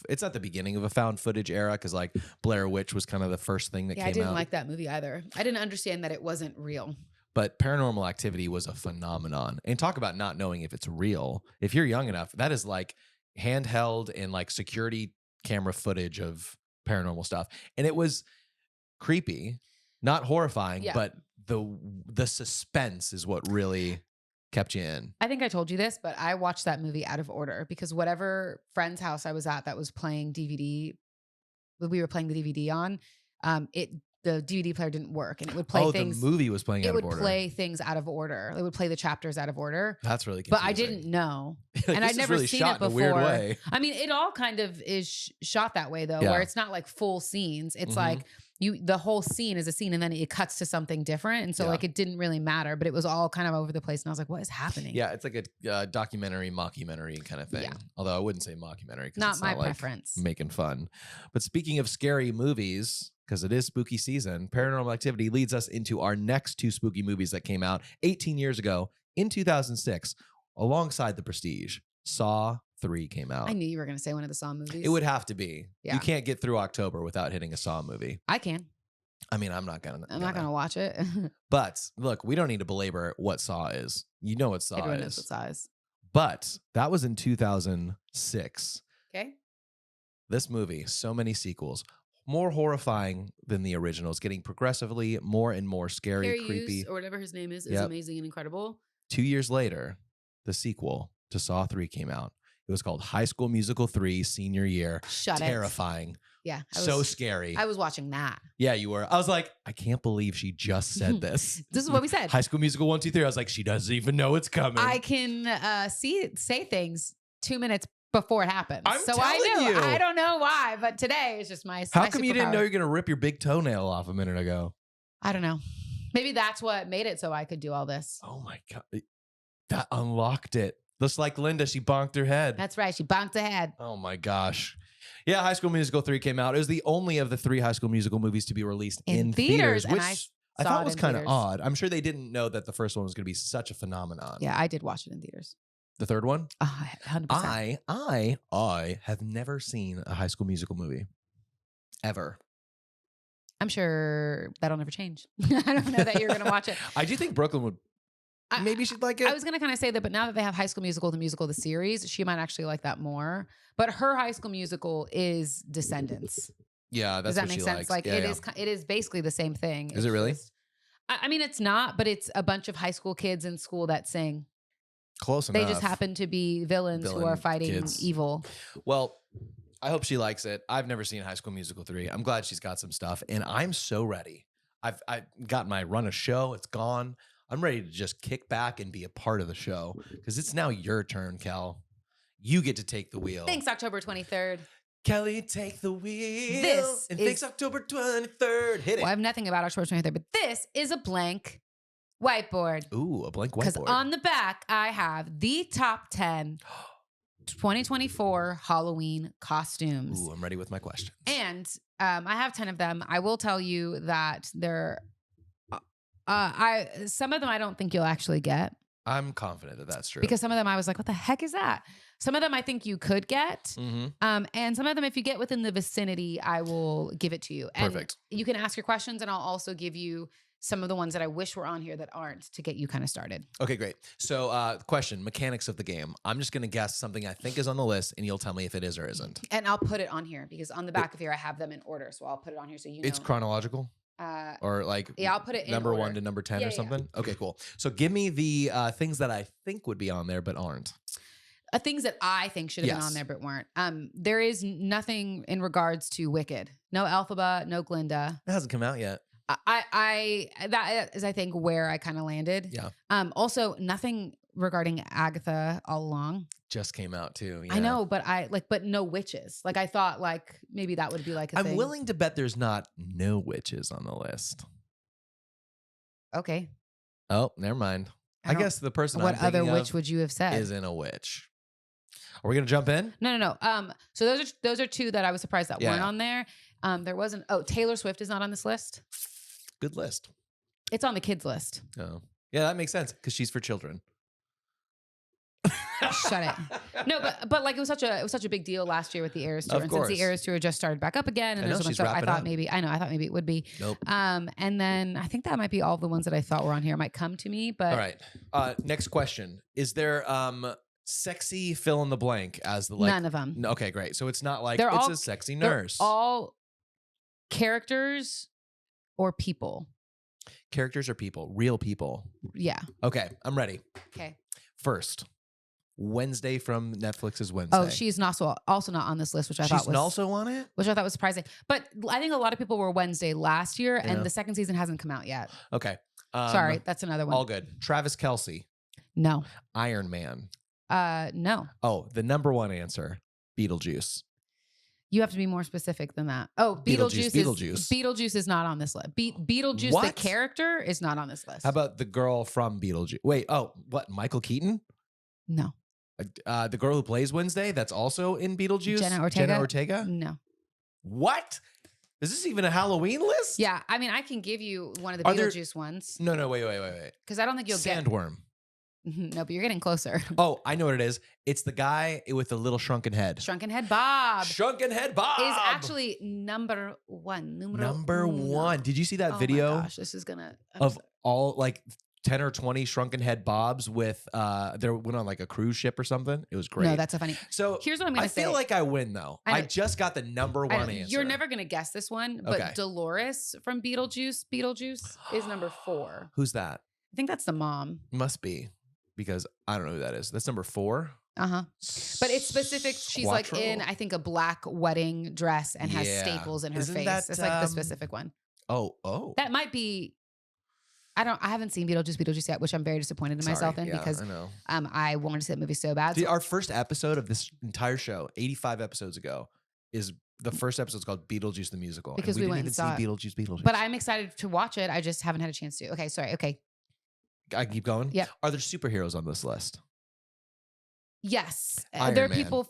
it's not the beginning of a found footage era because like Blair Witch was kind of the first thing that Yeah, came I didn't out. like that movie either. I didn't understand that it wasn't real. But Paranormal Activity was a phenomenon. And talk about not knowing if it's real. If you're young enough, that is like handheld and like security camera footage of paranormal stuff. And it was creepy, not horrifying, Yeah. but the suspense is what really kept you in. I think I told you this, but I watched that movie out of order because whatever friend's house I was at that was playing DVD, we were playing the DVD on, the DVD player didn't work and it would play things. The movie was playing It out of would order. play things out of order. It would play the chapters out of order. That's really But confusing. I didn't know. Like, And this I'd is never really seen shot it before. in a weird way. I mean, it all kind of is shot that way though, Yeah. where it's not like full scenes. It's Mhm. like the whole scene is a scene and then it cuts to something different. And so Yeah. like it didn't really matter, but it was all kind of over the place. And I was like, what is happening? Yeah, it's like a documentary, mockumentary kind of thing. Yeah. Although I wouldn't say mockumentary because Not it's my not like preference. making fun. But speaking of scary movies, because it is spooky season, Paranormal Activity leads us into our next two spooky movies that came out 18 years ago in 2006, alongside The Prestige. Saw 3 came out. I knew you were going to say one of the Saw movies. It would have to be. Yeah. You can't get through October without hitting a Saw movie. I can. I mean, I'm not gonna. I'm not going to watch it. But look, we don't need to belabor what Saw is. You know what Saw Everyone is. knows what size. But that was in 2006. Okay. This movie, so many sequels, more horrifying than the originals, getting progressively more and more scary, Harry creepy. Hughes, or whatever his name is Yep. amazing and incredible. 2 years later, the sequel to Saw 3 came out. It was called High School Musical 3 Senior Year. Shut it. Terrifying. Yeah. So scary. I was watching that. Yeah, you were. I was like, I can't believe she just said this. This is what we said. High School Musical 1, 2, 3. I was like, she doesn't even know it's coming. I can say things 2 minutes before it happens. I'm so I telling knew. you. I don't know why, but today is just my How come you didn't superpower. know you're going to rip your big toenail off a minute ago? I don't know. Maybe that's what made it so I could do all this. Oh my God. That unlocked it. Just like Linda, she bonked her head. That's right. She bonked ahead. Oh my gosh. Yeah, High School Musical 3 came out. It was the only of the 3 High School Musical movies to be released in theaters, and which I saw thought it was in kind of theaters. odd. I'm sure they didn't know that the first one was going to be such a phenomenon. Yeah, I did watch it in theaters. The third one? 100%. I have never seen a High School Musical movie. Ever. I'm sure that'll never change. I don't know that you're going to watch it. I do think Brooklyn would. Maybe she'd like it. I was going to kind of say that, but now that they have High School Musical, the series, she might actually like that more. But her High School Musical is Descendants. Yeah, that's Does that what make she sense? likes. Like Yeah, yeah. it is basically the same thing. Is it really? I mean, it's not, but it's a bunch of high school kids in school that sing. Close enough. They just happen to be villains who are fighting evil. Well, I hope she likes it. I've never seen High School Musical 3. I'm glad she's got some stuff, and I'm so ready. I've got my run of show. It's gone. I'm ready to just kick back and be a part of the show because it's now your turn, Kel. You get to take the wheel. Thanks, October 23rd. Kelly, take the wheel. This and is- thanks, October 23rd. Hit it. Well, I have nothing about October 23rd, but this is a blank whiteboard. Ooh, a blank Because whiteboard. on the back, I have the top 10 2024 Halloween costumes. Ooh, I'm ready with my questions. And I have 10 of them. I will tell you that they're some of them I don't think you'll actually get. I'm confident that that's true. Because some of them I was like, what the heck is that? Some of them I think you could get. Mm-hmm. And some of them, if you get within the vicinity, I will give it to you. And Perfect. you can ask your questions and I'll also give you some of the ones that I wish were on here that aren't to get you kind of started. Okay, great. So question, mechanics of the game. I'm just going to guess something I think is on the list and you'll tell me if it is or isn't. And I'll put it on here because on the back of here, I have them in order. So I'll put it on here so you know. It's chronological? Or like yeah, I'll put it in number order. 1 to number 10 Yeah, or yeah. something? Okay, cool. So give me the things that I think would be on there but aren't. Things that I think should have been Yes. on there but weren't. There is nothing in regards to Wicked. No Elphaba, no Glinda. It hasn't come out yet. That is I think where I kind of landed. Yeah. Also nothing regarding Agatha all along. Just came out too. I yeah. know, but no witches. Like I thought like maybe that would be like a I'm thing. willing to bet there's not no witches on the list. Okay. Oh, never mind. I don't- guess the person What I'm other thinking witch of would you have said? isn't a witch. Are we going to jump in? No. So those are two that I was surprised that Yeah. weren't on there. There wasn't. Oh, Taylor Swift is not on this list. Good list. It's on the kids list. Oh. Yeah, that makes sense because she's for children. Shut it. No, but like it was such a big deal last year with the Eras tour, Of and course. since the Eras tour just started back up again, and I know, there's a bunch she's of stuff, wrapping up. I thought maybe it would be. Nope. And then I think that might be all the ones that I thought were on here might come to me, but All right. Next question. Is there sexy fill in the blank as the like? none of them. No, okay, great. So it's not like They're it's all- a sexy They're nurse. all characters or people. Characters or people? Real people. Yeah. Okay, I'm ready. Okay. First, Wednesday from Netflix's Wednesday. Oh, she's also not on this list, which I thought She's was also on it? which I thought was surprising. But I think a lot of people were Wednesday last year, Yeah. and the second season hasn't come out yet. Okay. Sorry, that's another one. All good. Travis Kelce, No. Iron Man. No. Oh, the number one answer, Beetlejuice. You have to be more specific than that. Oh, Beetlejuice. Beetlejuice is not on this list. Beetlejuice, the What? character, is not on this list. How about the girl from Beetlejuice? Wait, what? Michael Keaton? No. The girl who plays Wednesday that's also in Beetlejuice? Jenna Ortega? Jenna Ortega? No. What? Is this even a Halloween list? Yeah, I mean, I can give you one of the Are there- Beetlejuice ones No, wait. because I don't think you'll Sandworm. get. No, but you're getting closer. Oh, I know what it is. It's the guy with the little shrunken head. Shrunken Head Bob Shrunken head Bob is actually number one. number uno. one. Did you see that Oh video my gosh, this is gonna. of all like 10 or 20 shrunken head Bobs with they went on like a cruise ship or something? It was great. No, that's so funny. So Here's what I'm gonna I say. feel like I win though. I I know. just got the number I one know, answer. you're never gonna guess this one, but Okay. Dolores from Beetlejuice is number 4. Who's that? I think that's the mom. Must be because I don't know who that is. That's number 4. Uh-huh. But it's specific. She's like Squatro? in, I think, a black wedding dress and has Yeah. staples in her Isn't face. that, It's like the specific one. Oh. That might be. I haven't seen Beetlejuice yet, which I'm very disappointed in myself in Yeah, because I know. I wanted to see that movie so bad. Our first episode of this entire show, 85 episodes ago, is the first episode's called Beetlejuice the Musical. Because we didn't went even and saw see it. Beetlejuice. But I'm excited to watch it. I just haven't had a chance to. Okay, sorry. Okay. I can keep going? Yep. Are there superheroes on this list? Yes. Iron There are Man. people.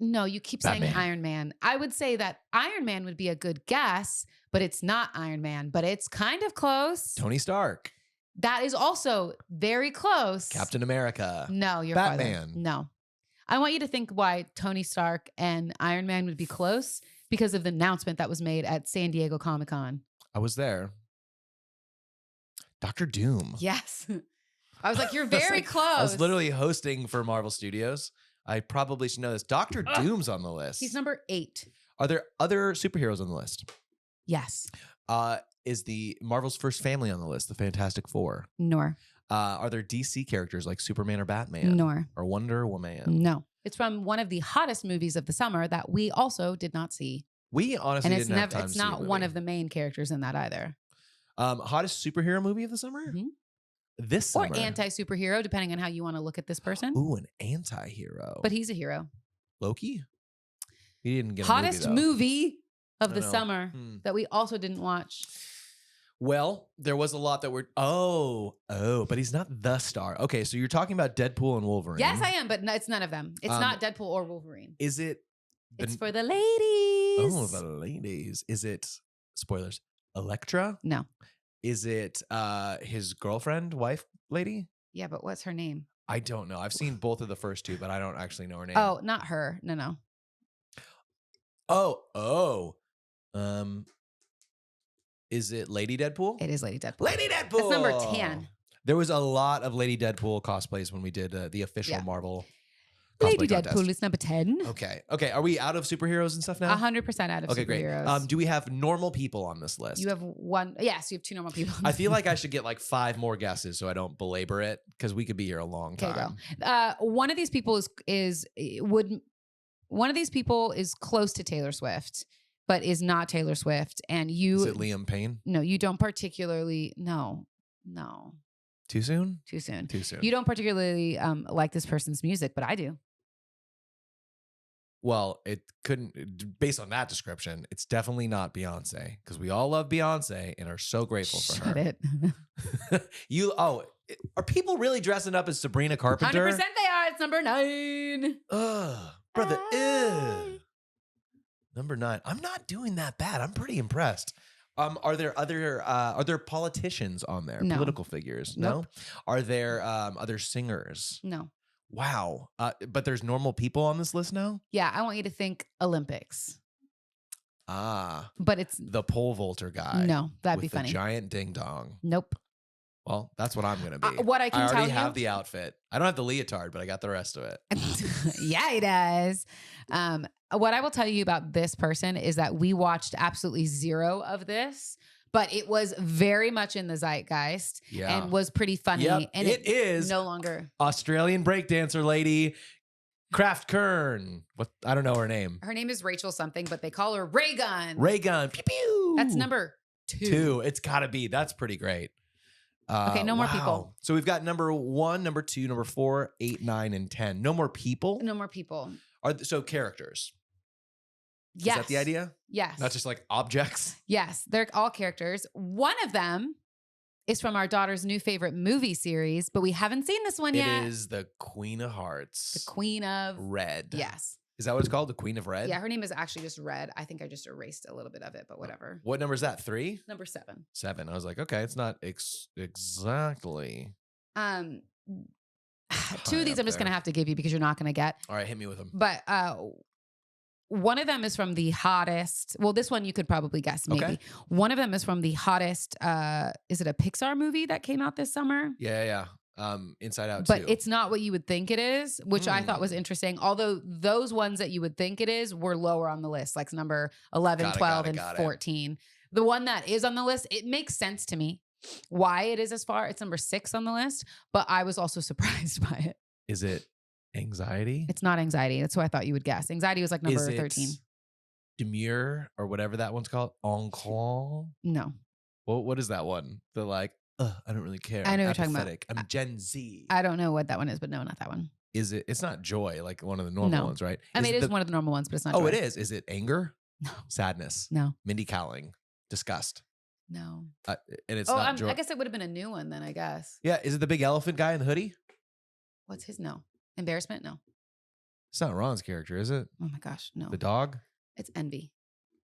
No, you keep saying Batman. Iron Man. I would say that Iron Man would be a good guess, but it's not Iron Man, but it's kind of close. Tony Stark. That is also very close. Captain America. No, you're Batman. farther. No. I want you to think why Tony Stark and Iron Man would be close because of the announcement that was made at San Diego Comic-Con. I was there. Dr. Doom. Yes. I was like, you're very close. I was literally hosting for Marvel Studios. I probably should know this. Dr. Doom's on the list. He's number 8. Are there other superheroes on the list? Yes. Is the Marvel's first family on the list, the Fantastic Four? Nor. Are there DC characters like Superman or Batman? Nor. Or Wonder Woman? No. It's from one of the hottest movies of the summer that we also did not see. We honestly And it's didn't have time to it's see the not one movie. of the main characters in that either. Hottest superhero movie of the summer? Mhm. This summer? Or anti-superhero, depending on how you want to look at this person. Ooh, an anti-hero. But he's a hero. Loki? He didn't get Hottest a movie, movie of I the know. summer that we also didn't watch. Well, there was a lot that were... Oh, but he's not the star. Okay, so you're talking about Deadpool and Wolverine. Yes, I am, but no, it's none of them. It's not Deadpool or Wolverine. Is it... It's for the ladies. Oh, the ladies. Is it... Spoilers. Elektra? No. Is it his girlfriend, wife, lady? Yeah, but what's her name? I don't know. I've seen both of the first two, but I don't actually know her name. Oh, not her. No. Is it Lady Deadpool? It is Lady Deadpool. Lady Deadpool. That's number 10. There was a lot of Lady Deadpool cosplays when we did the official Marvel Lady cosplay Deadpool contest. is number 10. Okay. Are we out of superheroes and stuff now? 100% out of Okay, superheroes. great. Do we have normal people on this list? You have one. Yes, you have 2 normal people. I feel like I should get like 5 more guesses so I don't belabor it because we could be here a long Okay, time. go. One of these people one of these people is close to Taylor Swift, but is not Taylor Swift. And you Is it Liam Payne? No, you don't particularly no. Too soon? Too soon. Too soon. You don't particularly like this person's music, but I do. Well, it couldn't, based on that description, it's definitely not Beyonce because we all love Beyonce and are so grateful for Shut her. it. Are people really dressing up as Sabrina Carpenter? 100% they are. It's number 9. Ugh, brother. Ugh. Number 9. I'm not doing that bad. I'm pretty impressed. Are there politicians on there? No. Political figures? Nope. No. Are there other singers? No. Wow. But there's normal people on this list now? Yeah, I want you to think Olympics. Ah. But it's The pole vaulter guy. no, that'd with be funny. The giant ding dong. Nope. Well, that's what I'm going to be. What I can I tell already you, have the outfit. I don't have the leotard, but I got the rest of it. yeah, he does. What I will tell you about this person is that we watched absolutely 0 of this, but it was very much in the zeitgeist and was pretty funny. Yep, and it is no longer. Australian breakdancer lady, Kraft Kern. What? I don't know her name. Her name is Rachel something, but they call her Ray Gun. Ray Gun. Pew pew. That's number 2. 2. It's got to be. That's pretty great. Okay, no more people. So we've got number 1, number 2, number 4, 8, 9, and 10. No more people. No more people. So characters. Yes. Is that the idea? Yes. Not just like objects. Yes, they're all characters. One of them is from our daughter's new favorite movie series, but we haven't seen this one yet. It is the Queen of Hearts. The Queen of Red. Yes. Is that what it's called? The Queen of Red? Yeah, her name is actually just Red. I think I just erased a little bit of it, but whatever. What number is that? 3? Number 7. 7. I was like, okay, it's not exactly. 2 of these up I'm just there. going to have to give you because you're not going to get. All right, hit me with them. But one of them is from the hottest. Well, this one you could probably guess maybe. Okay. One of them is from the hottest. Is it a Pixar movie that came out this summer? Yeah. Inside Out But 2. it's not what you would think it is, which I thought was interesting. Although those ones that you would think it is were lower on the list, like number 11, 12, and 14. The one that is on the list, it makes sense to me why it is as far. It's number 6 on the list, but I was also surprised by it. Is it anxiety? It's not anxiety. That's what I thought you would guess. Anxiety was like number Is it 13. Demure or whatever that one's called? Enclave? No. What is that one? The like, I don't really care. I know what you're talking about. Apathetic. I'm Gen Z. I don't know what that one is, but no, not that one. Is it? It's not joy, like one of the normal No. ones, right? I mean, it is one of the normal ones, but it's not. Oh, joy. it is. Is it anger? No. Sadness? No. Mindy Kaling? Disgust? No. And it's Oh, not joy. I guess it would have been a new one then, I guess. Yeah. Is it the big elephant guy in the hoodie? What's his? No. Embarrassment? No. It's not Ron's character, is it? Oh my gosh, no. The dog? It's Envy.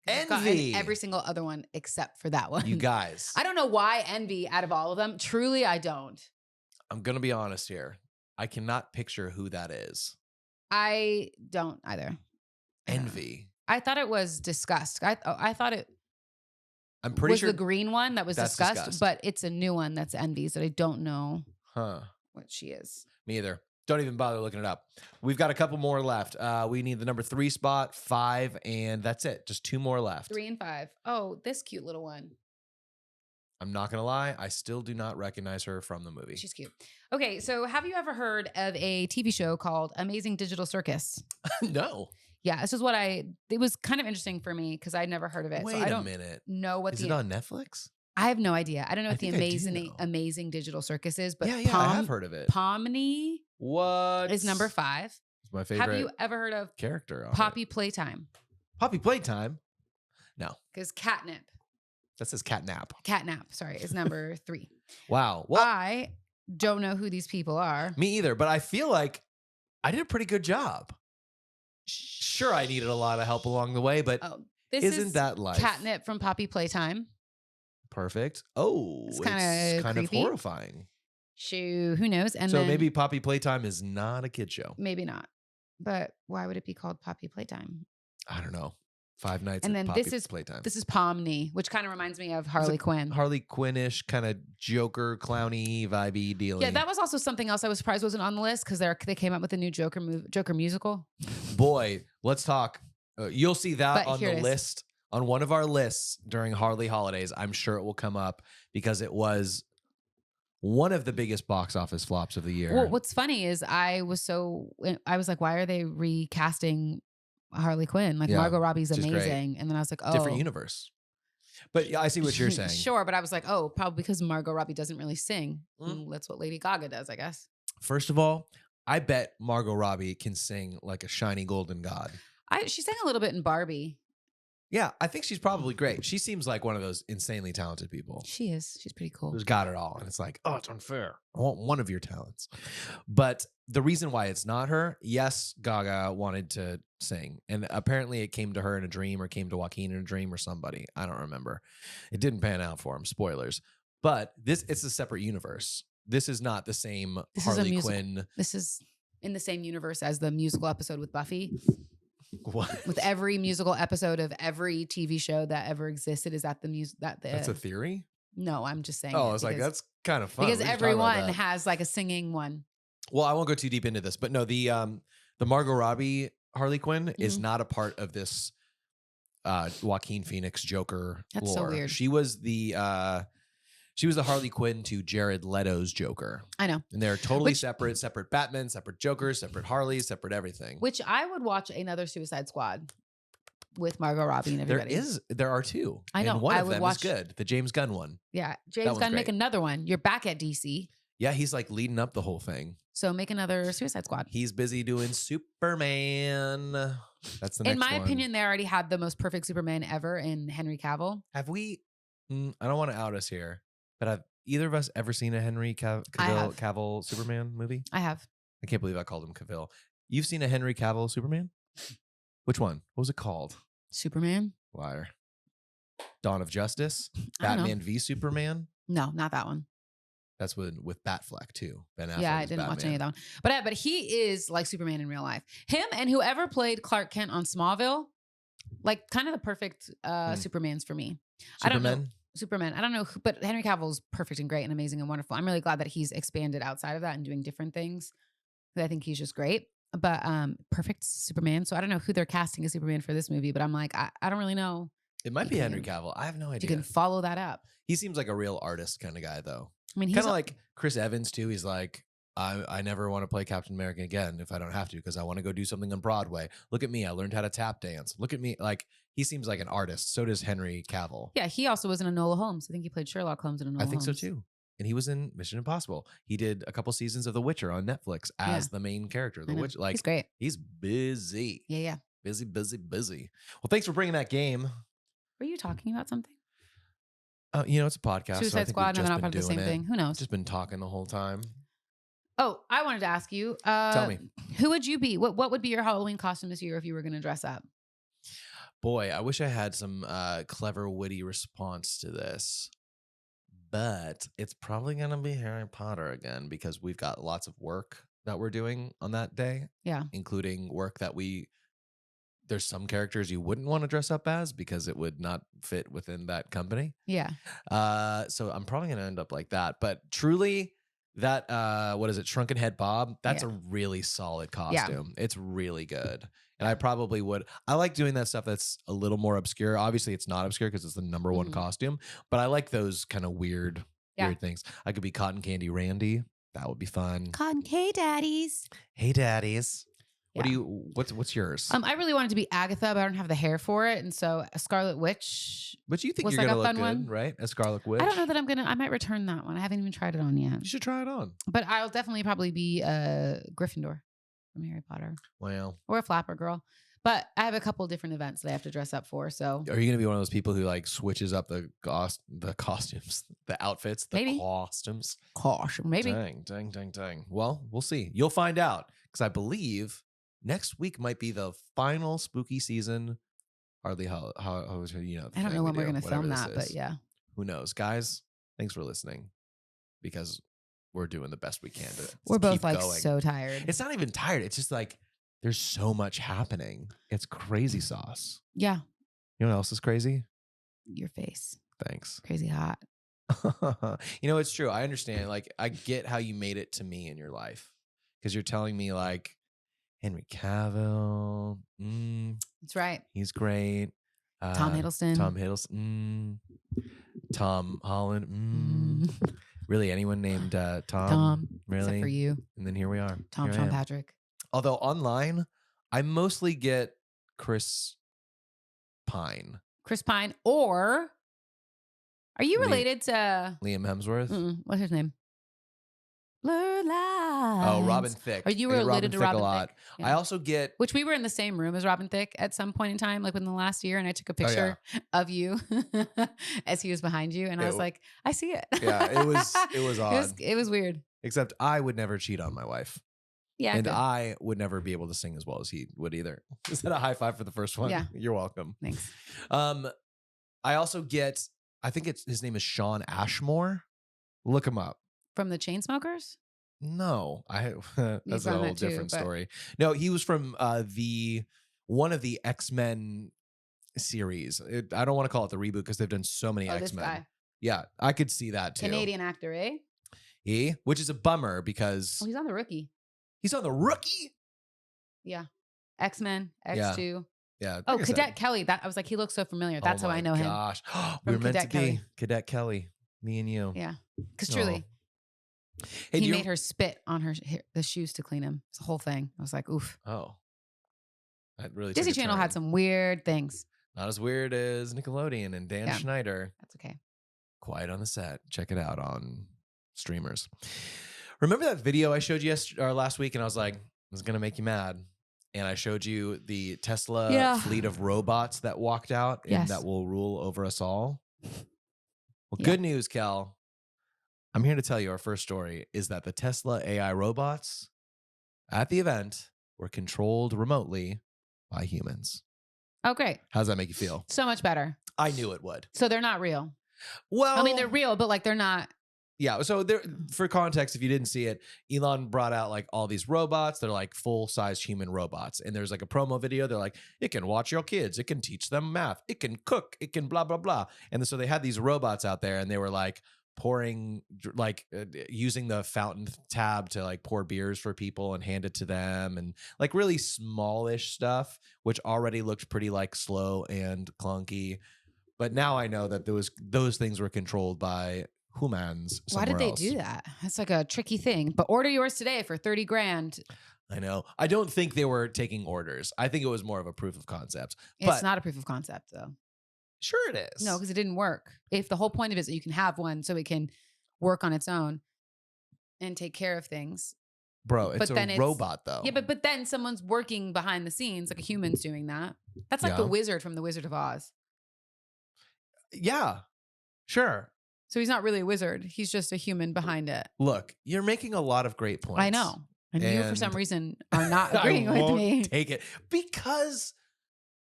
I've gotten Envy. every single other one except for that one. You guys. I don't know why Envy out of all of them. Truly, I don't. I'm going to be honest here. I cannot picture who that is. I don't either. Envy. I thought it was Disgust. I thought it I'm pretty was sure the green one that was that's Disgust, Disgust. but it's a new one that's Envy's that I don't know Huh. what she is. Me either. Don't even bother looking it up. We've got a couple more left. We need the number 3 spot, 5, and that's it. Just 2 more left. 3 and 5. Oh, this cute little one. I'm not going to lie. I still do not recognize her from the movie. She's cute. Okay, so have you ever heard of a TV show called Amazing Digital Circus? No. Yeah, this is what it was kind of interesting for me because I'd never heard of it. Wait so I don't a minute. know what Is it on Netflix? I have no idea. I don't know I what the think I do know. amazing digital circus is, but Yeah, I have heard of it. Pomni What? is number 5. It's my favorite Have you ever heard of character on Poppy it. Playtime? Poppy Playtime? No. Because Catnip, That says Catnap. sorry, is number 3. Wow. Well, I don't know who these people are. me either, but I feel like I did a pretty good job. Sure, I needed a lot of help along the way, but Oh, this isn't is that life? Catnip from Poppy Playtime. Perfect. Oh, It's it's kinda kind of creepy. horrifying. Shoo, who knows? And So then, maybe Poppy Playtime is not a kid show. maybe not. But why would it be called Poppy Playtime? I don't know. 5 Nights And at then Poppy this is Playtime. This is Pomni, which kind of reminds me of Harley Quinn. Harley Quinn-ish, kind of Joker, clowny, vibey dealing. Yeah, that was also something else I was surprised wasn't on the list because they came up with a new Joker musical. Boy, let's talk. You'll see that But on here the it is. list, on one of our lists during Harley holidays. I'm sure it will come up because it was one of the biggest box office flops of the year. Well, what's funny is I was like, why are they recasting Harley Quinn? Like Yeah, Margot Robbie's she's great. amazing. And then I was like, oh. Different universe. But yeah, I see what you're saying. Sure, but I was like, oh, probably because Margot Robbie doesn't really sing. Mm. That's what Lady Gaga does, I guess. First of all, I bet Margot Robbie can sing like a shiny golden god. She sang a little bit in Barbie. Yeah, I think she's probably great. She seems like one of those insanely talented people She is. She's pretty cool. who's got it all. And it's like, oh, it's unfair. I want one of your talents. But the reason why it's not her, yes, Gaga wanted to sing. And apparently it came to her in a dream or came to Joaquin in a dream or somebody. I don't remember. It didn't pan out for him. Spoilers. But it's a separate universe. This is not the same This is a Harley musical. Quinn. This is in the same universe as the musical episode with Buffy. What? With every musical episode of every TV show that ever existed is at the music that the That's a theory? No, I'm just saying. Oh, it I was like, because- that's kind of fun. because We should talk about everyone that. has like a singing one. Well, I won't go too deep into this, but no, the Margot Robbie Harley Quinn is Mm-hmm. not a part of this Joaquin Phoenix Joker That's so lore. weird. She was the Harley Quinn to Jared Leto's Joker. I know. And they're totally Which- separate Batman, separate Jokers, separate Harleys, separate everything. Which I would watch another Suicide Squad with Margot Robbie and everybody. There are 2. I know, And one I of would them watch- is good. The James Gunn one. Yeah, That James one's Gunn, make great. another one. You're back at DC, Yeah, he's like leading up the whole thing. so make another Suicide Squad. He's busy doing Superman. That's the next In my one. opinion, they already had the most perfect Superman ever in Henry Cavill. Have we? I don't want to out us here, but have either of us ever seen a Henry I have. Cavill Superman movie? I have. I can't believe I called him Cavill. You've seen a Henry Cavill Superman? Which one? What was it called? Superman? Liar. Dawn of Justice? I don't know. Batman v Superman? No, not that one. That's with Batfleck too. Ben Affleck. Yeah, I is didn't watch any of Batman. that one. But he is like Superman in real life. Him and whoever played Clark Kent on Smallville, like kind of the perfect Supermans for me. I don't know. Superman? Superman. I don't know, but Henry Cavill's perfect and great and amazing and wonderful. I'm really glad that he's expanded outside of that and doing different things. I think he's just great. But perfect Superman. So I don't know who they're casting as Superman for this movie, but I'm like, I don't really know. It might be You Henry can- Cavill. I have no If idea. you can follow that up. He seems like a real artist kind of guy, though. I mean, he's Kind of like Chris Evans too. He's like, I never want to play Captain America again if I don't have to because I want to go do something on Broadway. Look at me, I learned how to tap dance. Look at me, like he seems like an artist. So does Henry Cavill. yeah, he also was in Enola Holmes. I think he played Sherlock Holmes in Enola I Holmes. think so too. And he was in Mission Impossible. He did a couple seasons of The Witcher on Netflix as the main character. I The know. Witcher, like he's great. he's busy, Yeah. busy. Well, thanks for bringing that game. Were you talking about something? You know, it's a podcast. so I Suicide think Squad, we've and just then I'll been probably the same doing it. thing. Who knows? Just been talking the whole time. Oh, I wanted to ask you. Tell me. Who would you be? What would be your Halloween costume this year if you were going to dress up? Boy, I wish I had some clever, witty response to this. But it's probably going to be Harry Potter again because we've got lots of work that we're doing on that day. Yeah. Including work that there's some characters you wouldn't want to dress up as because it would not fit within that company. Yeah. So I'm probably going to end up like that. But truly, that, what is it? Shrunken Head Bob. That's a really solid costume. Yeah. It's really good. And I probably would. I like doing that stuff that's a little more obscure. Obviously, it's not obscure because it's the number one costume. But I like those kind of weird things. I could be Cotton Candy Randy. That would be fun. Cotton Hey Daddies. Hey Daddies. Yeah. What's yours? I really wanted to be Agatha, but I don't have the hair for it. And so a Scarlet Witch. But you think you're like going to look good, one? Right? A Scarlet Witch? I don't know that I might return that one. I haven't even tried it on yet. You should try it on. But I'll definitely probably be a Gryffindor from Harry Potter. Wow. Or a Flapper Girl. But I have a couple of different events that I have to dress up for. So are you going to be one of those people who like switches up the costumes, the outfits, the costumes? Maybe. Dang. Well, we'll see. You'll find out because I believe next week might be the final spooky season. Hardly how I don't know when we're going to film that, but yeah. Who knows? Guys, thanks for listening because we're doing the best we can to We're both like going. So tired. It's not even tired. It's just like there's so much happening. It's crazy sauce. Yeah. You know what else is crazy? Your face. Thanks. Crazy hot. It's true. I understand. Like, I get how you made it to me in your life because you're telling me like Henry Cavill. That's right. He's great. Tom Hiddleston. Tom Holland. Really, anyone named Tom? Tom. Really? Except for you. And then here we are. Tom Patrick. Although online, I mostly get Chris Pine. Or are you related to Liam Hemsworth? What's his name? Blur Lines. Oh, Robin Thicke. Are you related to Robin Thicke? Yeah. I also get... Which we were in the same room as Robin Thicke at some point in time, like within the last year, and I took a picture of you as he was behind you, and I was like, I see it. Yeah, it was odd. It was weird. Except I would never cheat on my wife. Yeah. And I would never be able to sing as well as he would either. Is that a high five for the first one? Yeah. You're welcome. Thanks. I also get, I think his name is Sean Ashmore. Look him up. From the Chainsmokers? No, that's a whole different story. No, he was from one of the X-Men series. I don't want to call it the reboot because they've done so many X-Men. This guy. Yeah, I could see that too. Canadian actor, eh? Which is a bummer because he's on The Rookie. He's on The Rookie? Yeah. X-Men, X2. Yeah. Oh, Cadet Kelly. I was like, he looks so familiar. That's how I know him. Gosh. We were meant to be Cadet Kelly. Me and you. Yeah. Because truly, he made her spit on the shoes to clean him. It's the whole thing. I was like, oof. Oh. That really Disney Channel had some weird things. Not as weird as Nickelodeon and Dan Schneider. That's okay. Quiet on the Set. Check it out on streamers. Remember that video I showed you last week and I was like, it's going to make you mad. And I showed you the Tesla fleet of robots that walked out and that will rule over us all. Well, good news, Kel. I'm here to tell you our first story is that the Tesla AI robots at the event were controlled remotely by humans. Oh, great. How does that make you feel? So much better. I knew it would. So they're not real. Well, I mean, they're real, but like they're not. Yeah. So for context, if you didn't see it, Elon brought out like all these robots. They're like full-size human robots. And there's like a promo video. They're like, it can watch your kids. It can teach them math. It can cook. It can blah, blah, blah. And so they had these robots out there and they were like pouring, like using the fountain tab to like pour beers for people and hand it to them. And like really smallish stuff, which already looked pretty like slow and clunky. But now I know that those things were controlled by humans. Why did they do that? That's like a tricky thing. But order yours today for $30,000. I know. I don't think they were taking orders. I think it was more of a proof of concept. It's not a proof of concept, though. Sure it is. No, because it didn't work. If the whole point of it is that you can have one so it can work on its own and take care of things. Bro, it's a robot, though. Yeah, but then someone's working behind the scenes, like a human's doing that. That's like the wizard from The Wizard of Oz. Yeah, sure. So he's not really a wizard. He's just a human behind it. Look, you're making a lot of great points. I know. And you, for some And reason, are not agreeing I with won't me. take it because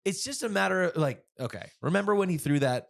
it's just a matter of like, okay, remember when he threw that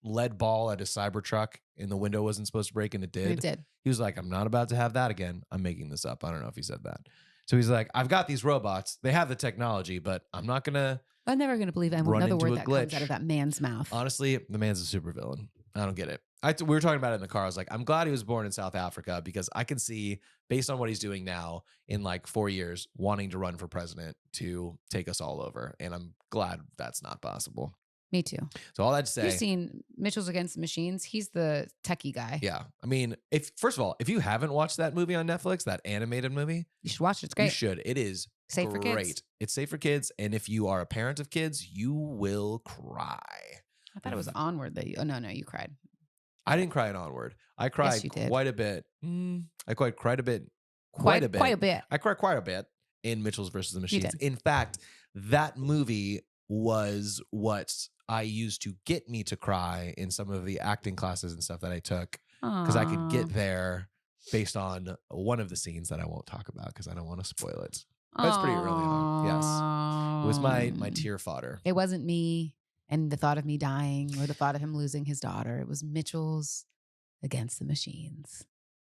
lead ball at a Cybertruck and the window wasn't supposed to break and it did? It did. He was like, I'm not about to have that again. I'm making this up. I don't know if he said that. So he's like, I've got these robots. They have the technology, but I'm not going to. I'm never going to believe Run another into word a that glitch. comes out of that man's mouth. Honestly, the man's a supervillain. I don't get it. We were talking about it in the car. I was like, I'm glad he was born in South Africa because I can see, based on what he's doing now, in like 4 years, wanting to run for president to take us all over. And I'm glad that's not possible. Me too. So all that to say, You've seen Mitchell's Against the Machines. He's the techie guy. yeah. I mean, first of all, if you haven't watched that movie on Netflix, that animated movie, You should watch it. It's great. you should. It is Safe for great. kids. It's safe for kids. And if you are a parent of kids, you will cry. I thought it was Onward that you. Oh no, you cried. I didn't cry in Onward. I cried you did. quite a bit. I cried quite a bit. Quite a bit. I cried quite a bit in Mitchell's versus the Machines. did. In fact, that movie was what I used to get me to cry in some of the acting classes and stuff that I took because I could get there based on one of the scenes that I won't talk about because I don't want to spoil it. But it's pretty early on. Yes. It was my tear fodder. It wasn't me and the thought of me dying or the thought of him losing his daughter. It was Mitchell's Against the Machines.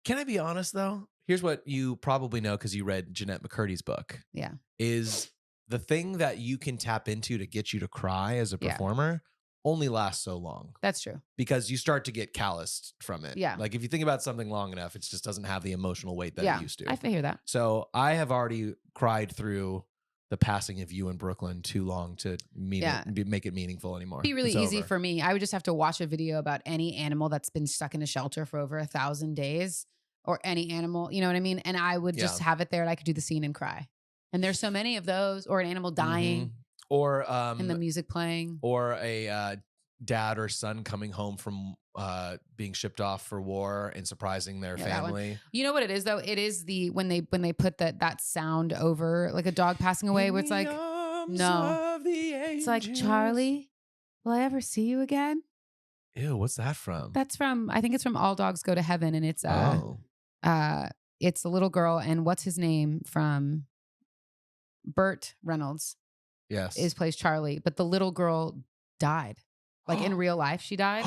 Can I be honest though? Here's what you probably know because you read Jeanette McCurdy's book. Yeah. Is the thing that you can tap into to get you to cry as a Yeah. performer only lasts so long That's true. because you start to get calloused from it. Yeah. Like if you think about something long enough, it just doesn't have the emotional weight that Yeah. it used to. I hear that. So I have already cried through the passing of you in Brooklyn too long to make it meaningful anymore. It'd be really It's easy over. for me. I would just have to watch a video about any animal that's been stuck in a shelter for over 1,000 days or any animal, you know what I mean? And I would just have it there and I could do the scene and cry. And there's so many of those, or an animal dying or and the music playing. Or a dad or son coming home from being shipped off for war and surprising their Yeah, that one. family. You know what it is though? It is the when they put that sound over like a dog passing away where it's like, no. It's like, Charlie, will I ever see you again? Ew, what's that from? That's from, I think it's from All Dogs Go to Heaven. And it's it's a little girl, and what's his name from Burt Reynolds yes. plays Charlie, but the little girl died. Like in real life, she died.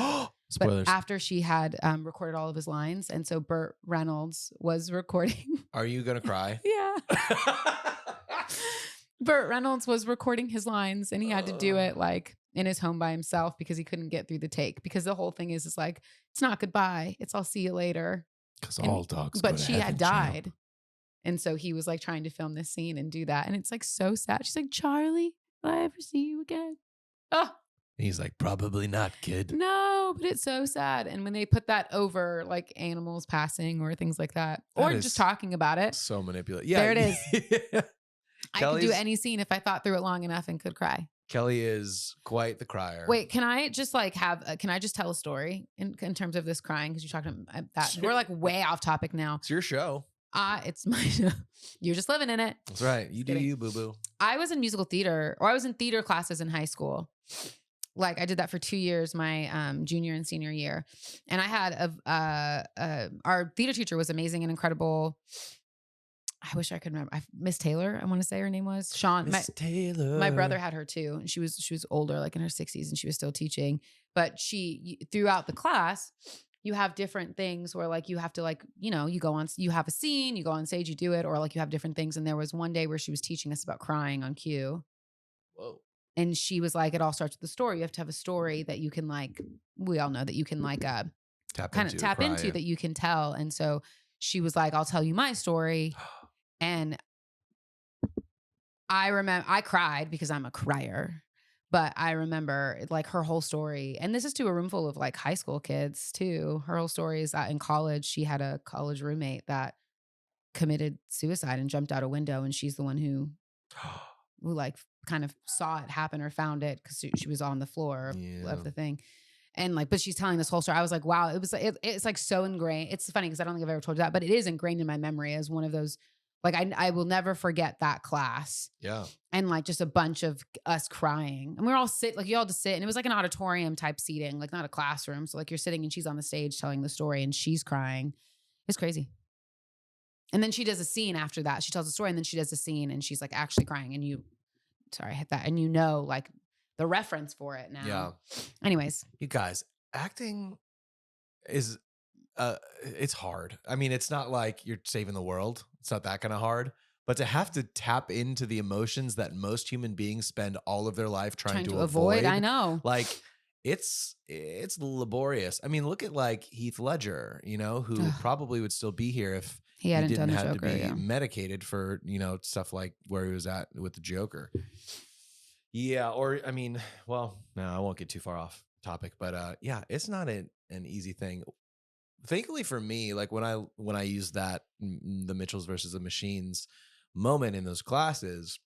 Spoilers. But after she had recorded all of his lines. And so Burt Reynolds was recording. Are you going to cry? Yeah. Burt Reynolds was recording his lines and he had to do it like in his home by himself because he couldn't get through the take. Because the whole thing is like, it's not goodbye. It's I'll see you later. Because all dogs But go to she heaven, had child. died. And so he was like trying to film this scene and do that. And it's like so sad. She's like, Charlie, will I ever see you again? Oh, He's like, probably not, kid. no, but it's so sad. And when they put that over like animals passing or things like that, or That just is talking about it, So manipulative. Yeah, there it is. I could do Kelly's- any scene if I thought through it long enough and could cry. Kelly is quite the crier. Wait, can I just like can I just tell a story in terms of this crying? Because you're talking about that. Sure. We're like way off topic now. It's your show. It's my show. You're just living in it. That's right. You do Kidding. you, boo-boo. I was in musical theater, or I was in theater classes in high school. Like I did that for 2 years, my junior and senior year. And I had our theater teacher was amazing and incredible. I wish I could remember. Miss Taylor, I want to say her name was Sean. Miss Taylor. My brother had her too, and she was older, like in her 60s, and she was still teaching. But throughout the class, you have different things where like you have to like, you know, you have a scene, you go on stage, you do it, or like you have different things. And there was one day where she was teaching us about crying on cue. Whoa. And she was like, it all starts with a story. You have to have a story that you can like, we all know that you can like kind of tap into that you can tell. And so she was like, I'll tell you my story. And I remember I cried because I'm a crier, but I remember like her whole story. And this is to a room full of like high school kids too. Her whole story is that in college, she had a college roommate that committed suicide and jumped out a window. And she's the one who like kind of saw it happen or found it because she was on the floor of the thing. And like, but she's telling this whole story. I was like, wow, it's like so ingrained. It's funny because I don't think I've ever told you that, but it is ingrained in my memory as one of those Like I will never forget that class. Yeah. And like just a bunch of us crying. And we were all you all just sit, and it was like an auditorium type seating, like not a classroom. So like you're sitting and she's on the stage telling the story and she's crying. It's crazy. And then she does a scene after that. She tells a story and then she does a scene and she's like actually crying. And sorry, I hit that. And like the reference for it now. Yeah. Anyways. You guys, acting is, it's hard. I mean, it's not like you're saving the world. It's not that kind of hard. But to have to tap into the emotions that most human beings spend all of their life trying to avoid. I know. Like, it's laborious. I mean, look at like Heath Ledger, who probably would still be here if he didn't have to be medicated for, stuff like where he was at with the Joker. Yeah. Or, I mean, well, no, I won't get too far off topic, but yeah, it's not an easy thing. Thankfully for me, like when I used that, the Mitchells versus the Machines moment in those classes,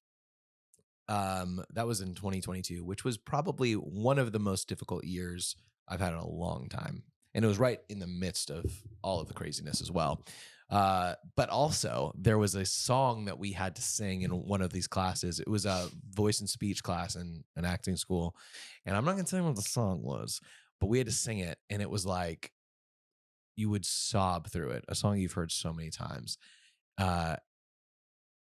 that was in 2022, which was probably one of the most difficult years I've had in a long time. And it was right in the midst of all of the craziness as well. But also there was a song that we had to sing in one of these classes. It was a voice and speech class in an acting school. And I'm not going to tell you what the song was, but we had to sing it. And it was like, you would sob through it, a song you've heard so many times. And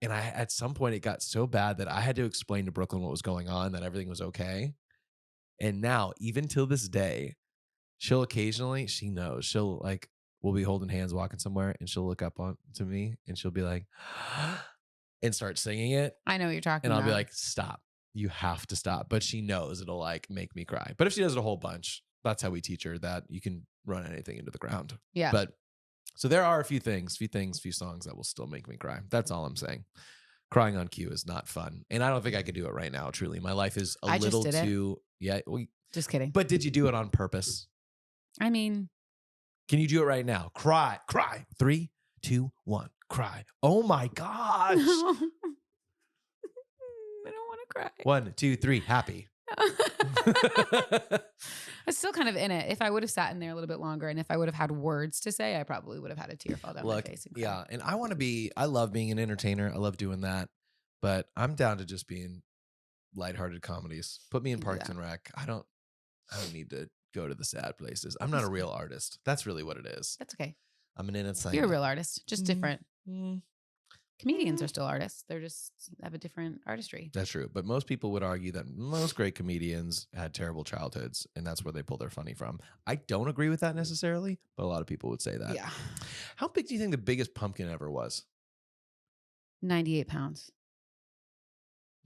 at some point it got so bad that I had to explain to Brooklyn what was going on, that everything was okay. And now, even till this day, she'll occasionally, she knows, she'll like, we'll be holding hands walking somewhere and she'll look up to me and she'll be like, and start singing it. I know what you're talking about. And I'll be like, stop. You have to stop. But she knows it'll like make me cry. But if she does it a whole bunch, that's how we teach her that you can run anything into the ground. Yeah. But so there are a few songs that will still make me cry. That's all I'm saying. Crying on cue is not fun. And I don't think I could do it right now, truly. My life is a little too... Yeah. Just kidding. But did you do it on purpose? I mean... Can you do it right now? Cry. 3, 2, 1. Cry. Oh my gosh. I don't want to cry. 1, 2, 3. Happy. I'm still kind of in it. If I would have sat in there a little bit longer and if I would have had words to say, I probably would have had a tear fall down my face. Yeah. And I love being an entertainer. I love doing that. But I'm down to just being lighthearted comedies. Put me in Parks and Rec. I don't need to go to the sad places. I'm not a real artist. That's really what it is. That's okay. I'm an entertainer. You're a real artist, just different. Comedians are still artists. They're just have a different artistry. That's true. But most people would argue that most great comedians had terrible childhoods, and that's where they pull their funny from. I don't agree with that necessarily, but a lot of people would say that. Yeah. How big do you think the biggest pumpkin ever was? 98 pounds.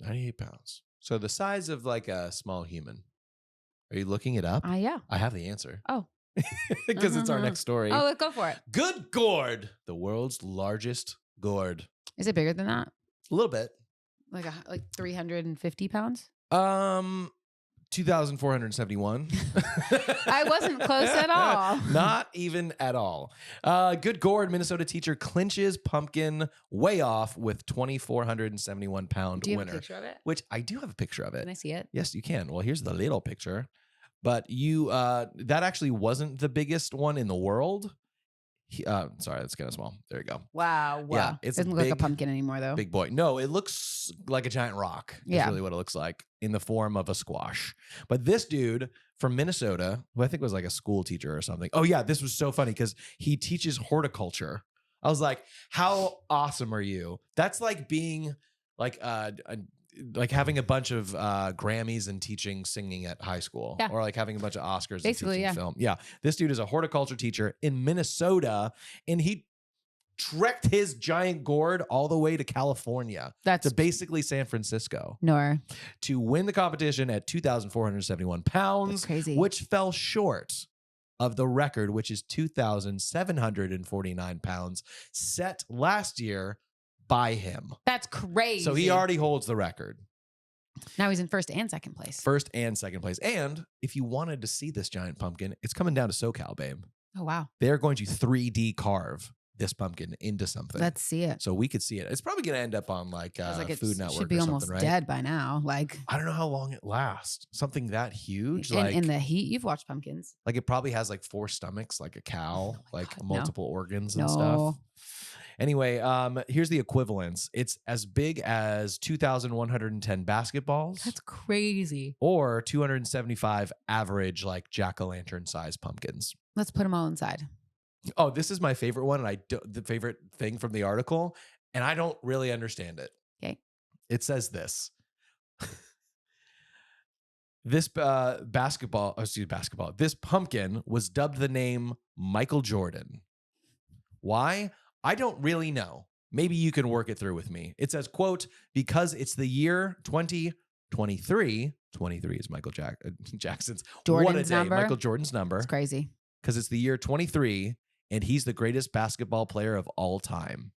98 pounds. So the size of like a small human. Are you looking it up? Yeah. I have the answer. Oh. Because it's our next story. Oh, go for it. Good gourd. The world's largest gourd. Is it bigger than that? A little bit. Like 350 pounds? 2,471. I wasn't close at all. Not even at all. Good gourd. Minnesota teacher clinches pumpkin way off with 2,471 pound do you winner. Have a picture of it? Which I do have a picture of it. Can I see it? Yes, you can. Well, here's the little picture. But that actually wasn't the biggest one in the world. Sorry, that's kind of small. There you go. Wow. Yeah, it doesn't look like a pumpkin anymore, though. Big boy. No, it looks like a giant rock. Is really what it looks like in the form of a squash. But this dude from Minnesota, who I think was like a school teacher or something. Oh yeah, this was so funny because he teaches horticulture. I was like, how awesome are you? That's like being like like having a bunch of Grammys and teaching singing at high school, or like having a bunch of Oscars basically, and teaching film. Yeah, this dude is a horticulture teacher in Minnesota, and he trekked his giant gourd all the way to California, to basically San Francisco, to win the competition at 2,471 pounds. That's crazy. Which fell short of the record, which is 2,749 pounds, set last year by him. That's crazy. So he already holds the record. Now he's in first and second place. First and second place. And if you wanted to see this giant pumpkin, it's coming down to SoCal, babe. Oh, wow. They're going to 3D carve this pumpkin into something. Let's see it. So we could see it. It's probably going to end up on like Food Network. Should be almost dead by now. Like, I don't know how long it lasts. Something that huge. In the heat, you've watched pumpkins. Like it probably has like 4 stomachs, like a cow, like multiple organs and stuff. Anyway, here's the equivalence. It's as big as 2,110 basketballs. That's crazy. Or 275 average, like jack-o'-lantern size pumpkins. Let's put them all inside. Oh, this is my favorite one, and the favorite thing from the article, and I don't really understand it. Okay. It says this. This this pumpkin was dubbed the name Michael Jordan. Why? I don't really know. Maybe you can work it through with me. It says, quote, because it's the year 2023. 23 is Michael Jackson's. Jordan's what a day. number. Michael Jordan's number. It's crazy. Because it's the year 23, and he's the greatest basketball player of all time.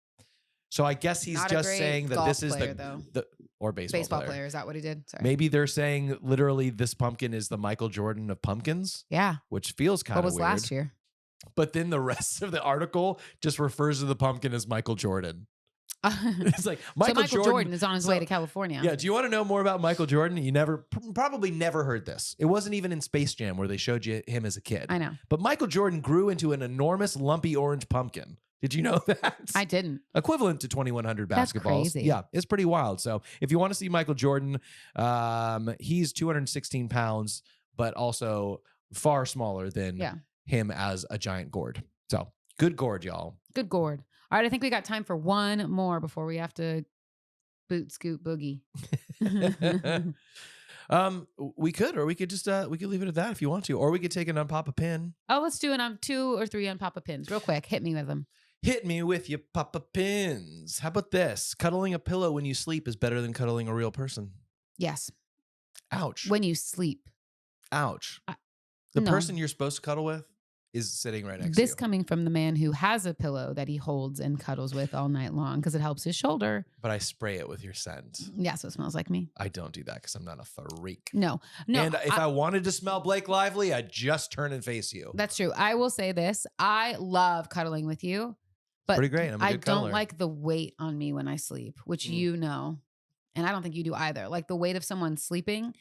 So I guess he's Not just a great saying that golf this is player, the or baseball player. Is that what he did? Sorry. Maybe they're saying literally this pumpkin is the Michael Jordan of pumpkins. Yeah. Which feels kind of weird. What was last year? But then the rest of the article just refers to the pumpkin as Michael Jordan. It's like Michael Jordan is on his way to California. Yeah. Do you want to know more about Michael Jordan? You probably never heard this. It wasn't even in Space Jam where they showed you him as a kid. I know. But Michael Jordan grew into an enormous lumpy orange pumpkin. Did you know that? I didn't. Equivalent to 2,100 basketballs. That's crazy. Yeah, it's pretty wild. So if you want to see Michael Jordan, he's 216 pounds, but also far smaller than him as a giant gourd. So good gourd, y'all. Good gourd. All right, I think we got time for one more before we have to boot scoot boogie. We could just we could leave it at that if you want to, or we could take an unpop a pin. Oh, let's do an 2 or 3 unpop a pins real quick. Hit me with them. Hit me with your papa pins. How about this? Cuddling a pillow when you sleep is better than cuddling a real person. Yes. Ouch. When you sleep. Ouch. No. Person you're supposed to cuddle with is sitting right next to you. This coming from the man who has a pillow that he holds and cuddles with all night long because it helps his shoulder. But I spray it with your scent. Yeah, so it smells like me. I don't do that because I'm not a freak. No. And if I wanted to smell Blake Lively, I'd just turn and face you. That's true. I will say this. I love cuddling with you. But pretty great. I don't like the weight on me when I sleep, which you know. And I don't think you do either. Like the weight of someone sleeping,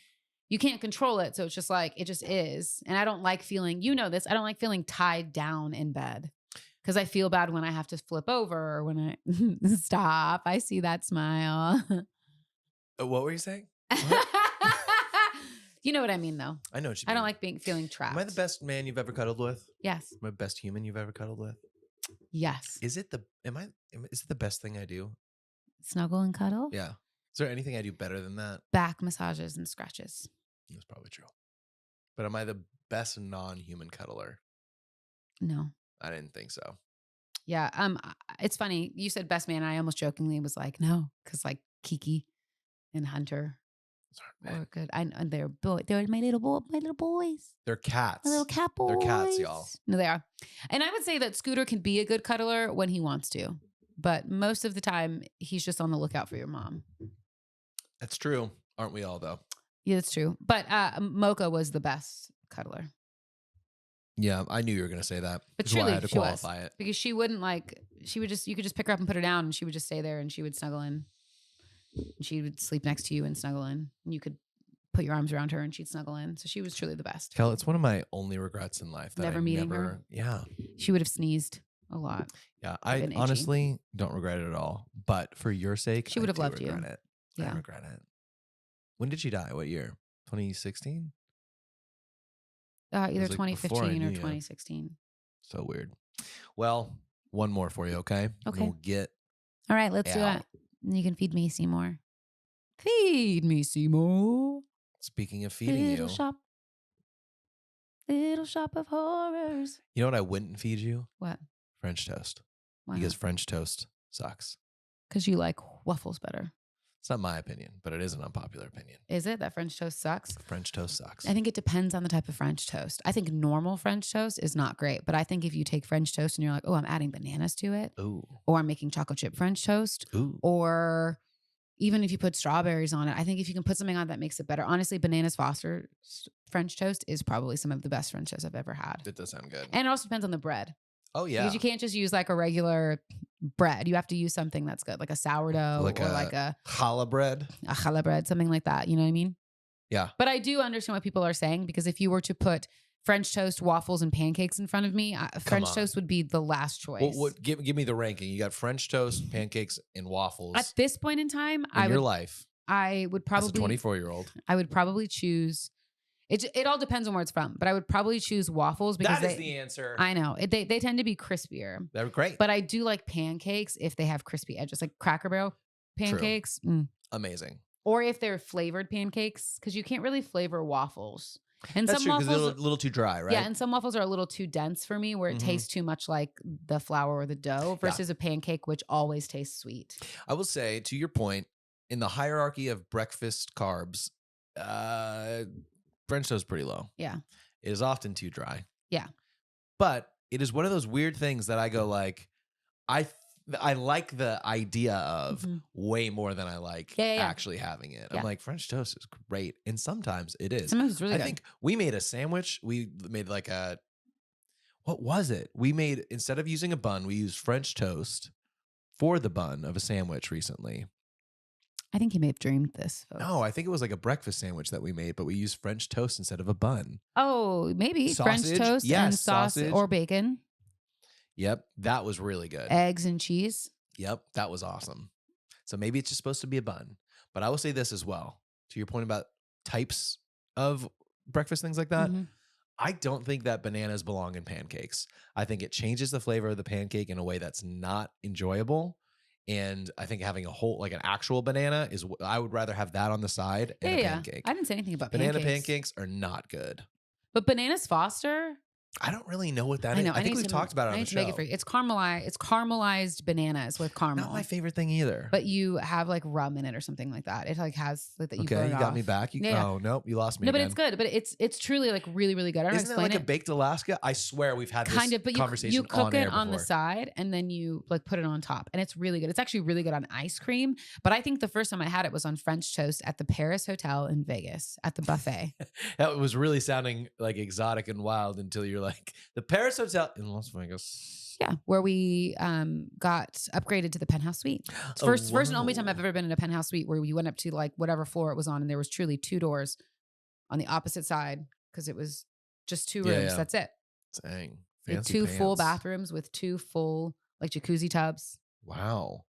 you can't control it. So it's just like, it just is. And I don't like feeling, you know this, I don't like feeling tied down in bed. Because I feel bad when I have to flip over or when I stop. I see that smile. What were you saying? You know what I mean, though. I know what you mean. I don't like feeling trapped. Am I the best man you've ever cuddled with? Yes. Am I the best human you've ever cuddled with? Yes. Is it the best thing I do? Snuggle and cuddle? Yeah. Is there anything I do better than that? Back massages and scratches. That's probably true. But am I the best non-human cuddler? No. I didn't think so. Yeah. It's funny. You said best man. I almost jokingly was like, no, because like Kiki and Hunter were good. They're my little boys. They're cats. My little cat boys. They're cats, y'all. No, they are. And I would say that Scooter can be a good cuddler when he wants to, but most of the time he's just on the lookout for your mom. That's true. Aren't we all though? Yeah, that's true. But Mocha was the best cuddler. Yeah, I knew you were going to say that. But That's truly, why I had to she qualify was. it. Because she wouldn't you could just pick her up and put her down and she would just stay there and she would snuggle in. And she would sleep next to you and snuggle in. And you could put your arms around her and she'd snuggle in. So she was truly the best. Kellie, it's one of my only regrets in life. That Never meeting her? Yeah. She would have sneezed a lot. Yeah, I honestly don't regret it at all. But for your sake, she would have loved you. It. Yeah. I regret it. When did she die? What year? 2016? Either like 2015 or 2016. So weird. Well, one more for you, okay? Okay. We'll get All right, let's do it. You can feed me, Seymour. Feed me, Seymour. Speaking of feeding Little shop. Little shop of horrors. You know what I wouldn't feed you? What? French toast. Why Because French toast sucks. Because you like waffles better. It's not my opinion, but it is an unpopular opinion. Is it that French toast sucks? French toast sucks. I think it depends on the type of French toast. I think normal French toast is not great, but I think if you take French toast and you're like, oh, I'm adding bananas to it, Ooh. or I'm making chocolate chip French toast, Ooh. or even if you put strawberries on it, I think if you can put something on that makes it better. Honestly, Bananas Foster French toast is probably some of the best French toast I've ever had. That does sound good. And it also depends on the bread. Oh, yeah. Because you can't just use like a regular bread. You have to use something that's good, like a sourdough like a challah bread. A challah bread, something like that. You know what I mean? Yeah. But I do understand what people are saying, because if you were to put French toast, waffles, and pancakes in front of me, French on. toast would be the last choice. Give me the ranking. You got French toast, pancakes, and waffles. At this point in time, your life. I would probably as a 24-year-old. I would probably choose. It all depends on where it's from, but I would probably choose waffles because that is the answer. I know they tend to be crispier. They're great, but I do like pancakes if they have crispy edges, like Cracker Barrel pancakes. Amazing. Or if they're flavored pancakes, because you can't really flavor waffles. And That's some true, because waffles they're a little too dry, right? Yeah, and some waffles are a little too dense for me, where it tastes too much like the flour or the dough versus a pancake, which always tastes sweet. I will say, to your point, in the hierarchy of breakfast carbs, French toast is pretty low. Yeah. It is often too dry. Yeah. But it is one of those weird things that I go like, I like the idea of way more than I like actually having it. I'm like, French toast is great. And sometimes it is. Sometimes it's really good. I think we made a sandwich. We made like what was it? We made, instead of using a bun, we used French toast for the bun of a sandwich recently. I think you may have dreamed this. Folks. No, I think it was like a breakfast sandwich that we made, but we used French toast instead of a bun. Oh, maybe Sausage? French toast and sausage or bacon. Yep, that was really good. Eggs and cheese. Yep, that was awesome. So maybe it's just supposed to be a bun. But I will say this as well, to your point about types of breakfast, things like that. I don't think that bananas belong in pancakes. I think it changes the flavor of the pancake in a way that's not enjoyable. And I think having an actual banana is, I would rather have that on the side and a pancake. I didn't say anything about banana pancakes are not good. But bananas Foster, I don't really know what that is. I think we've talked about it on the show. Make it for you. It's caramelized. It's caramelized bananas with caramel. Not my favorite thing either. But you have like rum in it or something like that. It like has like that. You okay, you got me back. Oh nope, you lost me. No, but it's good. But it's truly like really really good. I don't Isn't it like a baked Alaska? I swear we've had this conversation. You cook it on before. the side and then you like put it on top, and it's really good. It's actually really good on ice cream. But I think the first time I had it was on French toast at the Paris Hotel in Vegas at the buffet. That was really sounding like exotic and wild until you're like the Paris Hotel in Las Vegas. Yeah, where we got upgraded to the penthouse suite. It's first and only time I've ever been in a penthouse suite where we went up to like whatever floor it was on, and there was truly 2 doors on the opposite side because it was just 2 rooms. That's it. Dang, fancy 2 full bathrooms with 2 full like jacuzzi tubs. Wow.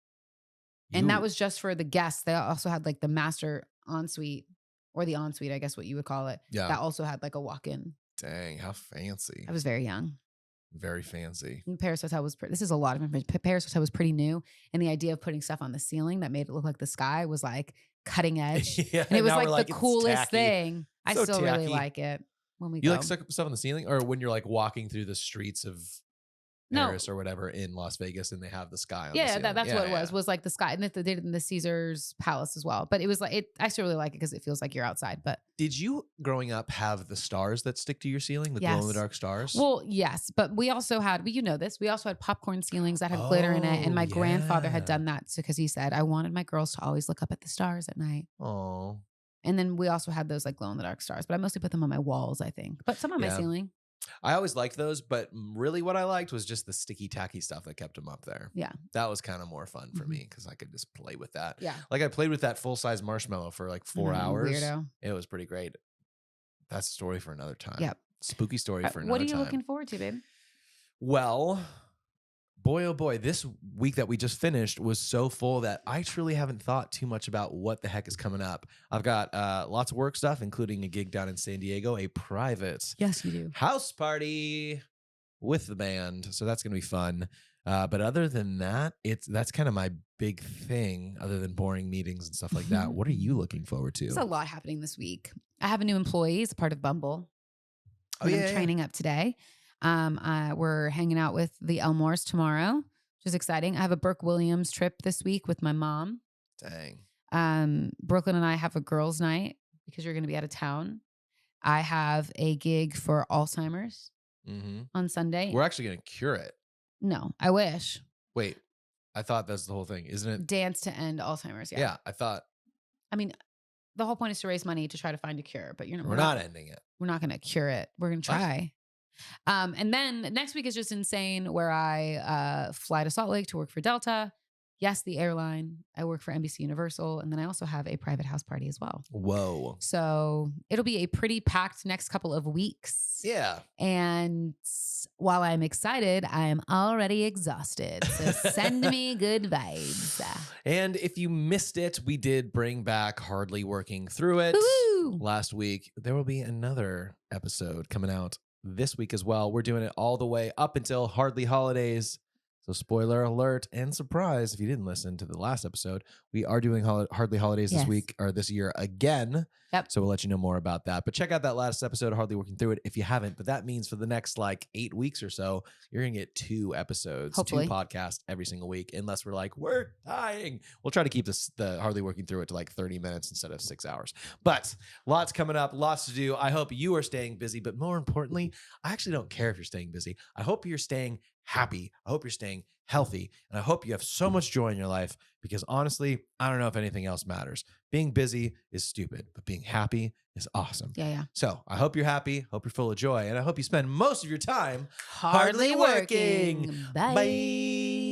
And that was just for the guests. They also had like the master ensuite or the ensuite, I guess what you would call it. Yeah. That also had like a walk-in. Dang, how fancy. I was very young. Very fancy. And Paris Hotel was, this is a lot of information. Paris Hotel was pretty new. And the idea of putting stuff on the ceiling that made it look like the sky was like cutting edge. And it was like the coolest thing. I still really like it when we go. You like stuff on the ceiling, or when you're like walking through the streets of Paris or whatever in Las Vegas and they have the sky on the ceiling? That's what it was like the sky. And they did it in the Caesars Palace as well. But it was like, I still really like it because it feels like you're outside. But did you growing up have the stars that stick to your ceiling, the glow in the dark stars? Well, yes, but we also had, you know this, we also had popcorn ceilings that had glitter in it. And my grandfather had done that because he said, I wanted my girls to always look up at the stars at night. Oh. And then we also had those like glow in the dark stars, but I mostly put them on my walls, I think. But some on my ceiling. I always liked those, but really what I liked was just the sticky tacky stuff that kept them up there. Yeah. That was kind of more fun for me because I could just play with that. Yeah. Like I played with that full-size marshmallow for like 4 hours. Weirdo. It was pretty great. That's a story for another time. Yep. Spooky story for another time. What are you looking forward to, babe? Well, boy, oh boy, this week that we just finished was so full that I truly haven't thought too much about what the heck is coming up. I've got lots of work stuff, including a gig down in San Diego, a private house party with the band. So that's going to be fun. But other than that, that's kind of my big thing, other than boring meetings and stuff like that. What are you looking forward to? There's a lot happening this week. I have a new employee. He's a part of Bumble. I'm training up today. We're hanging out with the Elmores tomorrow, which is exciting. I have a Burke Williams trip this week with my mom. Dang. Brooklyn and I have a girls' night because you're going to be out of town. I have a gig for Alzheimer's on Sunday. We're actually going to cure it. No, I wish. Wait, I thought that's the whole thing, isn't it? Dance to end Alzheimer's. Yeah, I thought. I mean, the whole point is to raise money to try to find a cure, but we're not ending it. We're not going to cure it. We're going to try. And then next week is just insane where I fly to Salt Lake to work for Delta. yes, the airline. I work for NBC Universal, and then I also have a private house party as well. Whoa. So it'll be a pretty packed next couple of weeks. Yeah. And while I'm excited, I am already exhausted. So send me good vibes. And if you missed it, we did bring back Hardly Working Through It Woo! last week. There will be another episode coming out this week as well. We're doing it all the way up until Hardly Holidays. So spoiler alert and surprise, if you didn't listen to the last episode, we are doing Hardly Holidays this week or this year again. Yep. So we'll let you know more about that. But check out that last episode of Hardly Working Through It if you haven't. But that means for the next like 8 weeks or so, you're going to get 2 episodes, Hopefully. 2 podcasts every single week, unless we're like, we're dying. We'll try to keep the Hardly Working Through It to like 30 minutes instead of 6 hours. But lots coming up, lots to do. I hope you are staying busy. But more importantly, I actually don't care if you're staying busy. I hope you're staying happy. I hope you're staying healthy. And I hope you have so much joy in your life because honestly, I don't know if anything else matters. Being busy is stupid, but being happy is awesome. Yeah. So I hope you're happy. Hope you're full of joy. And I hope you spend most of your time Hardly working. Bye. Bye.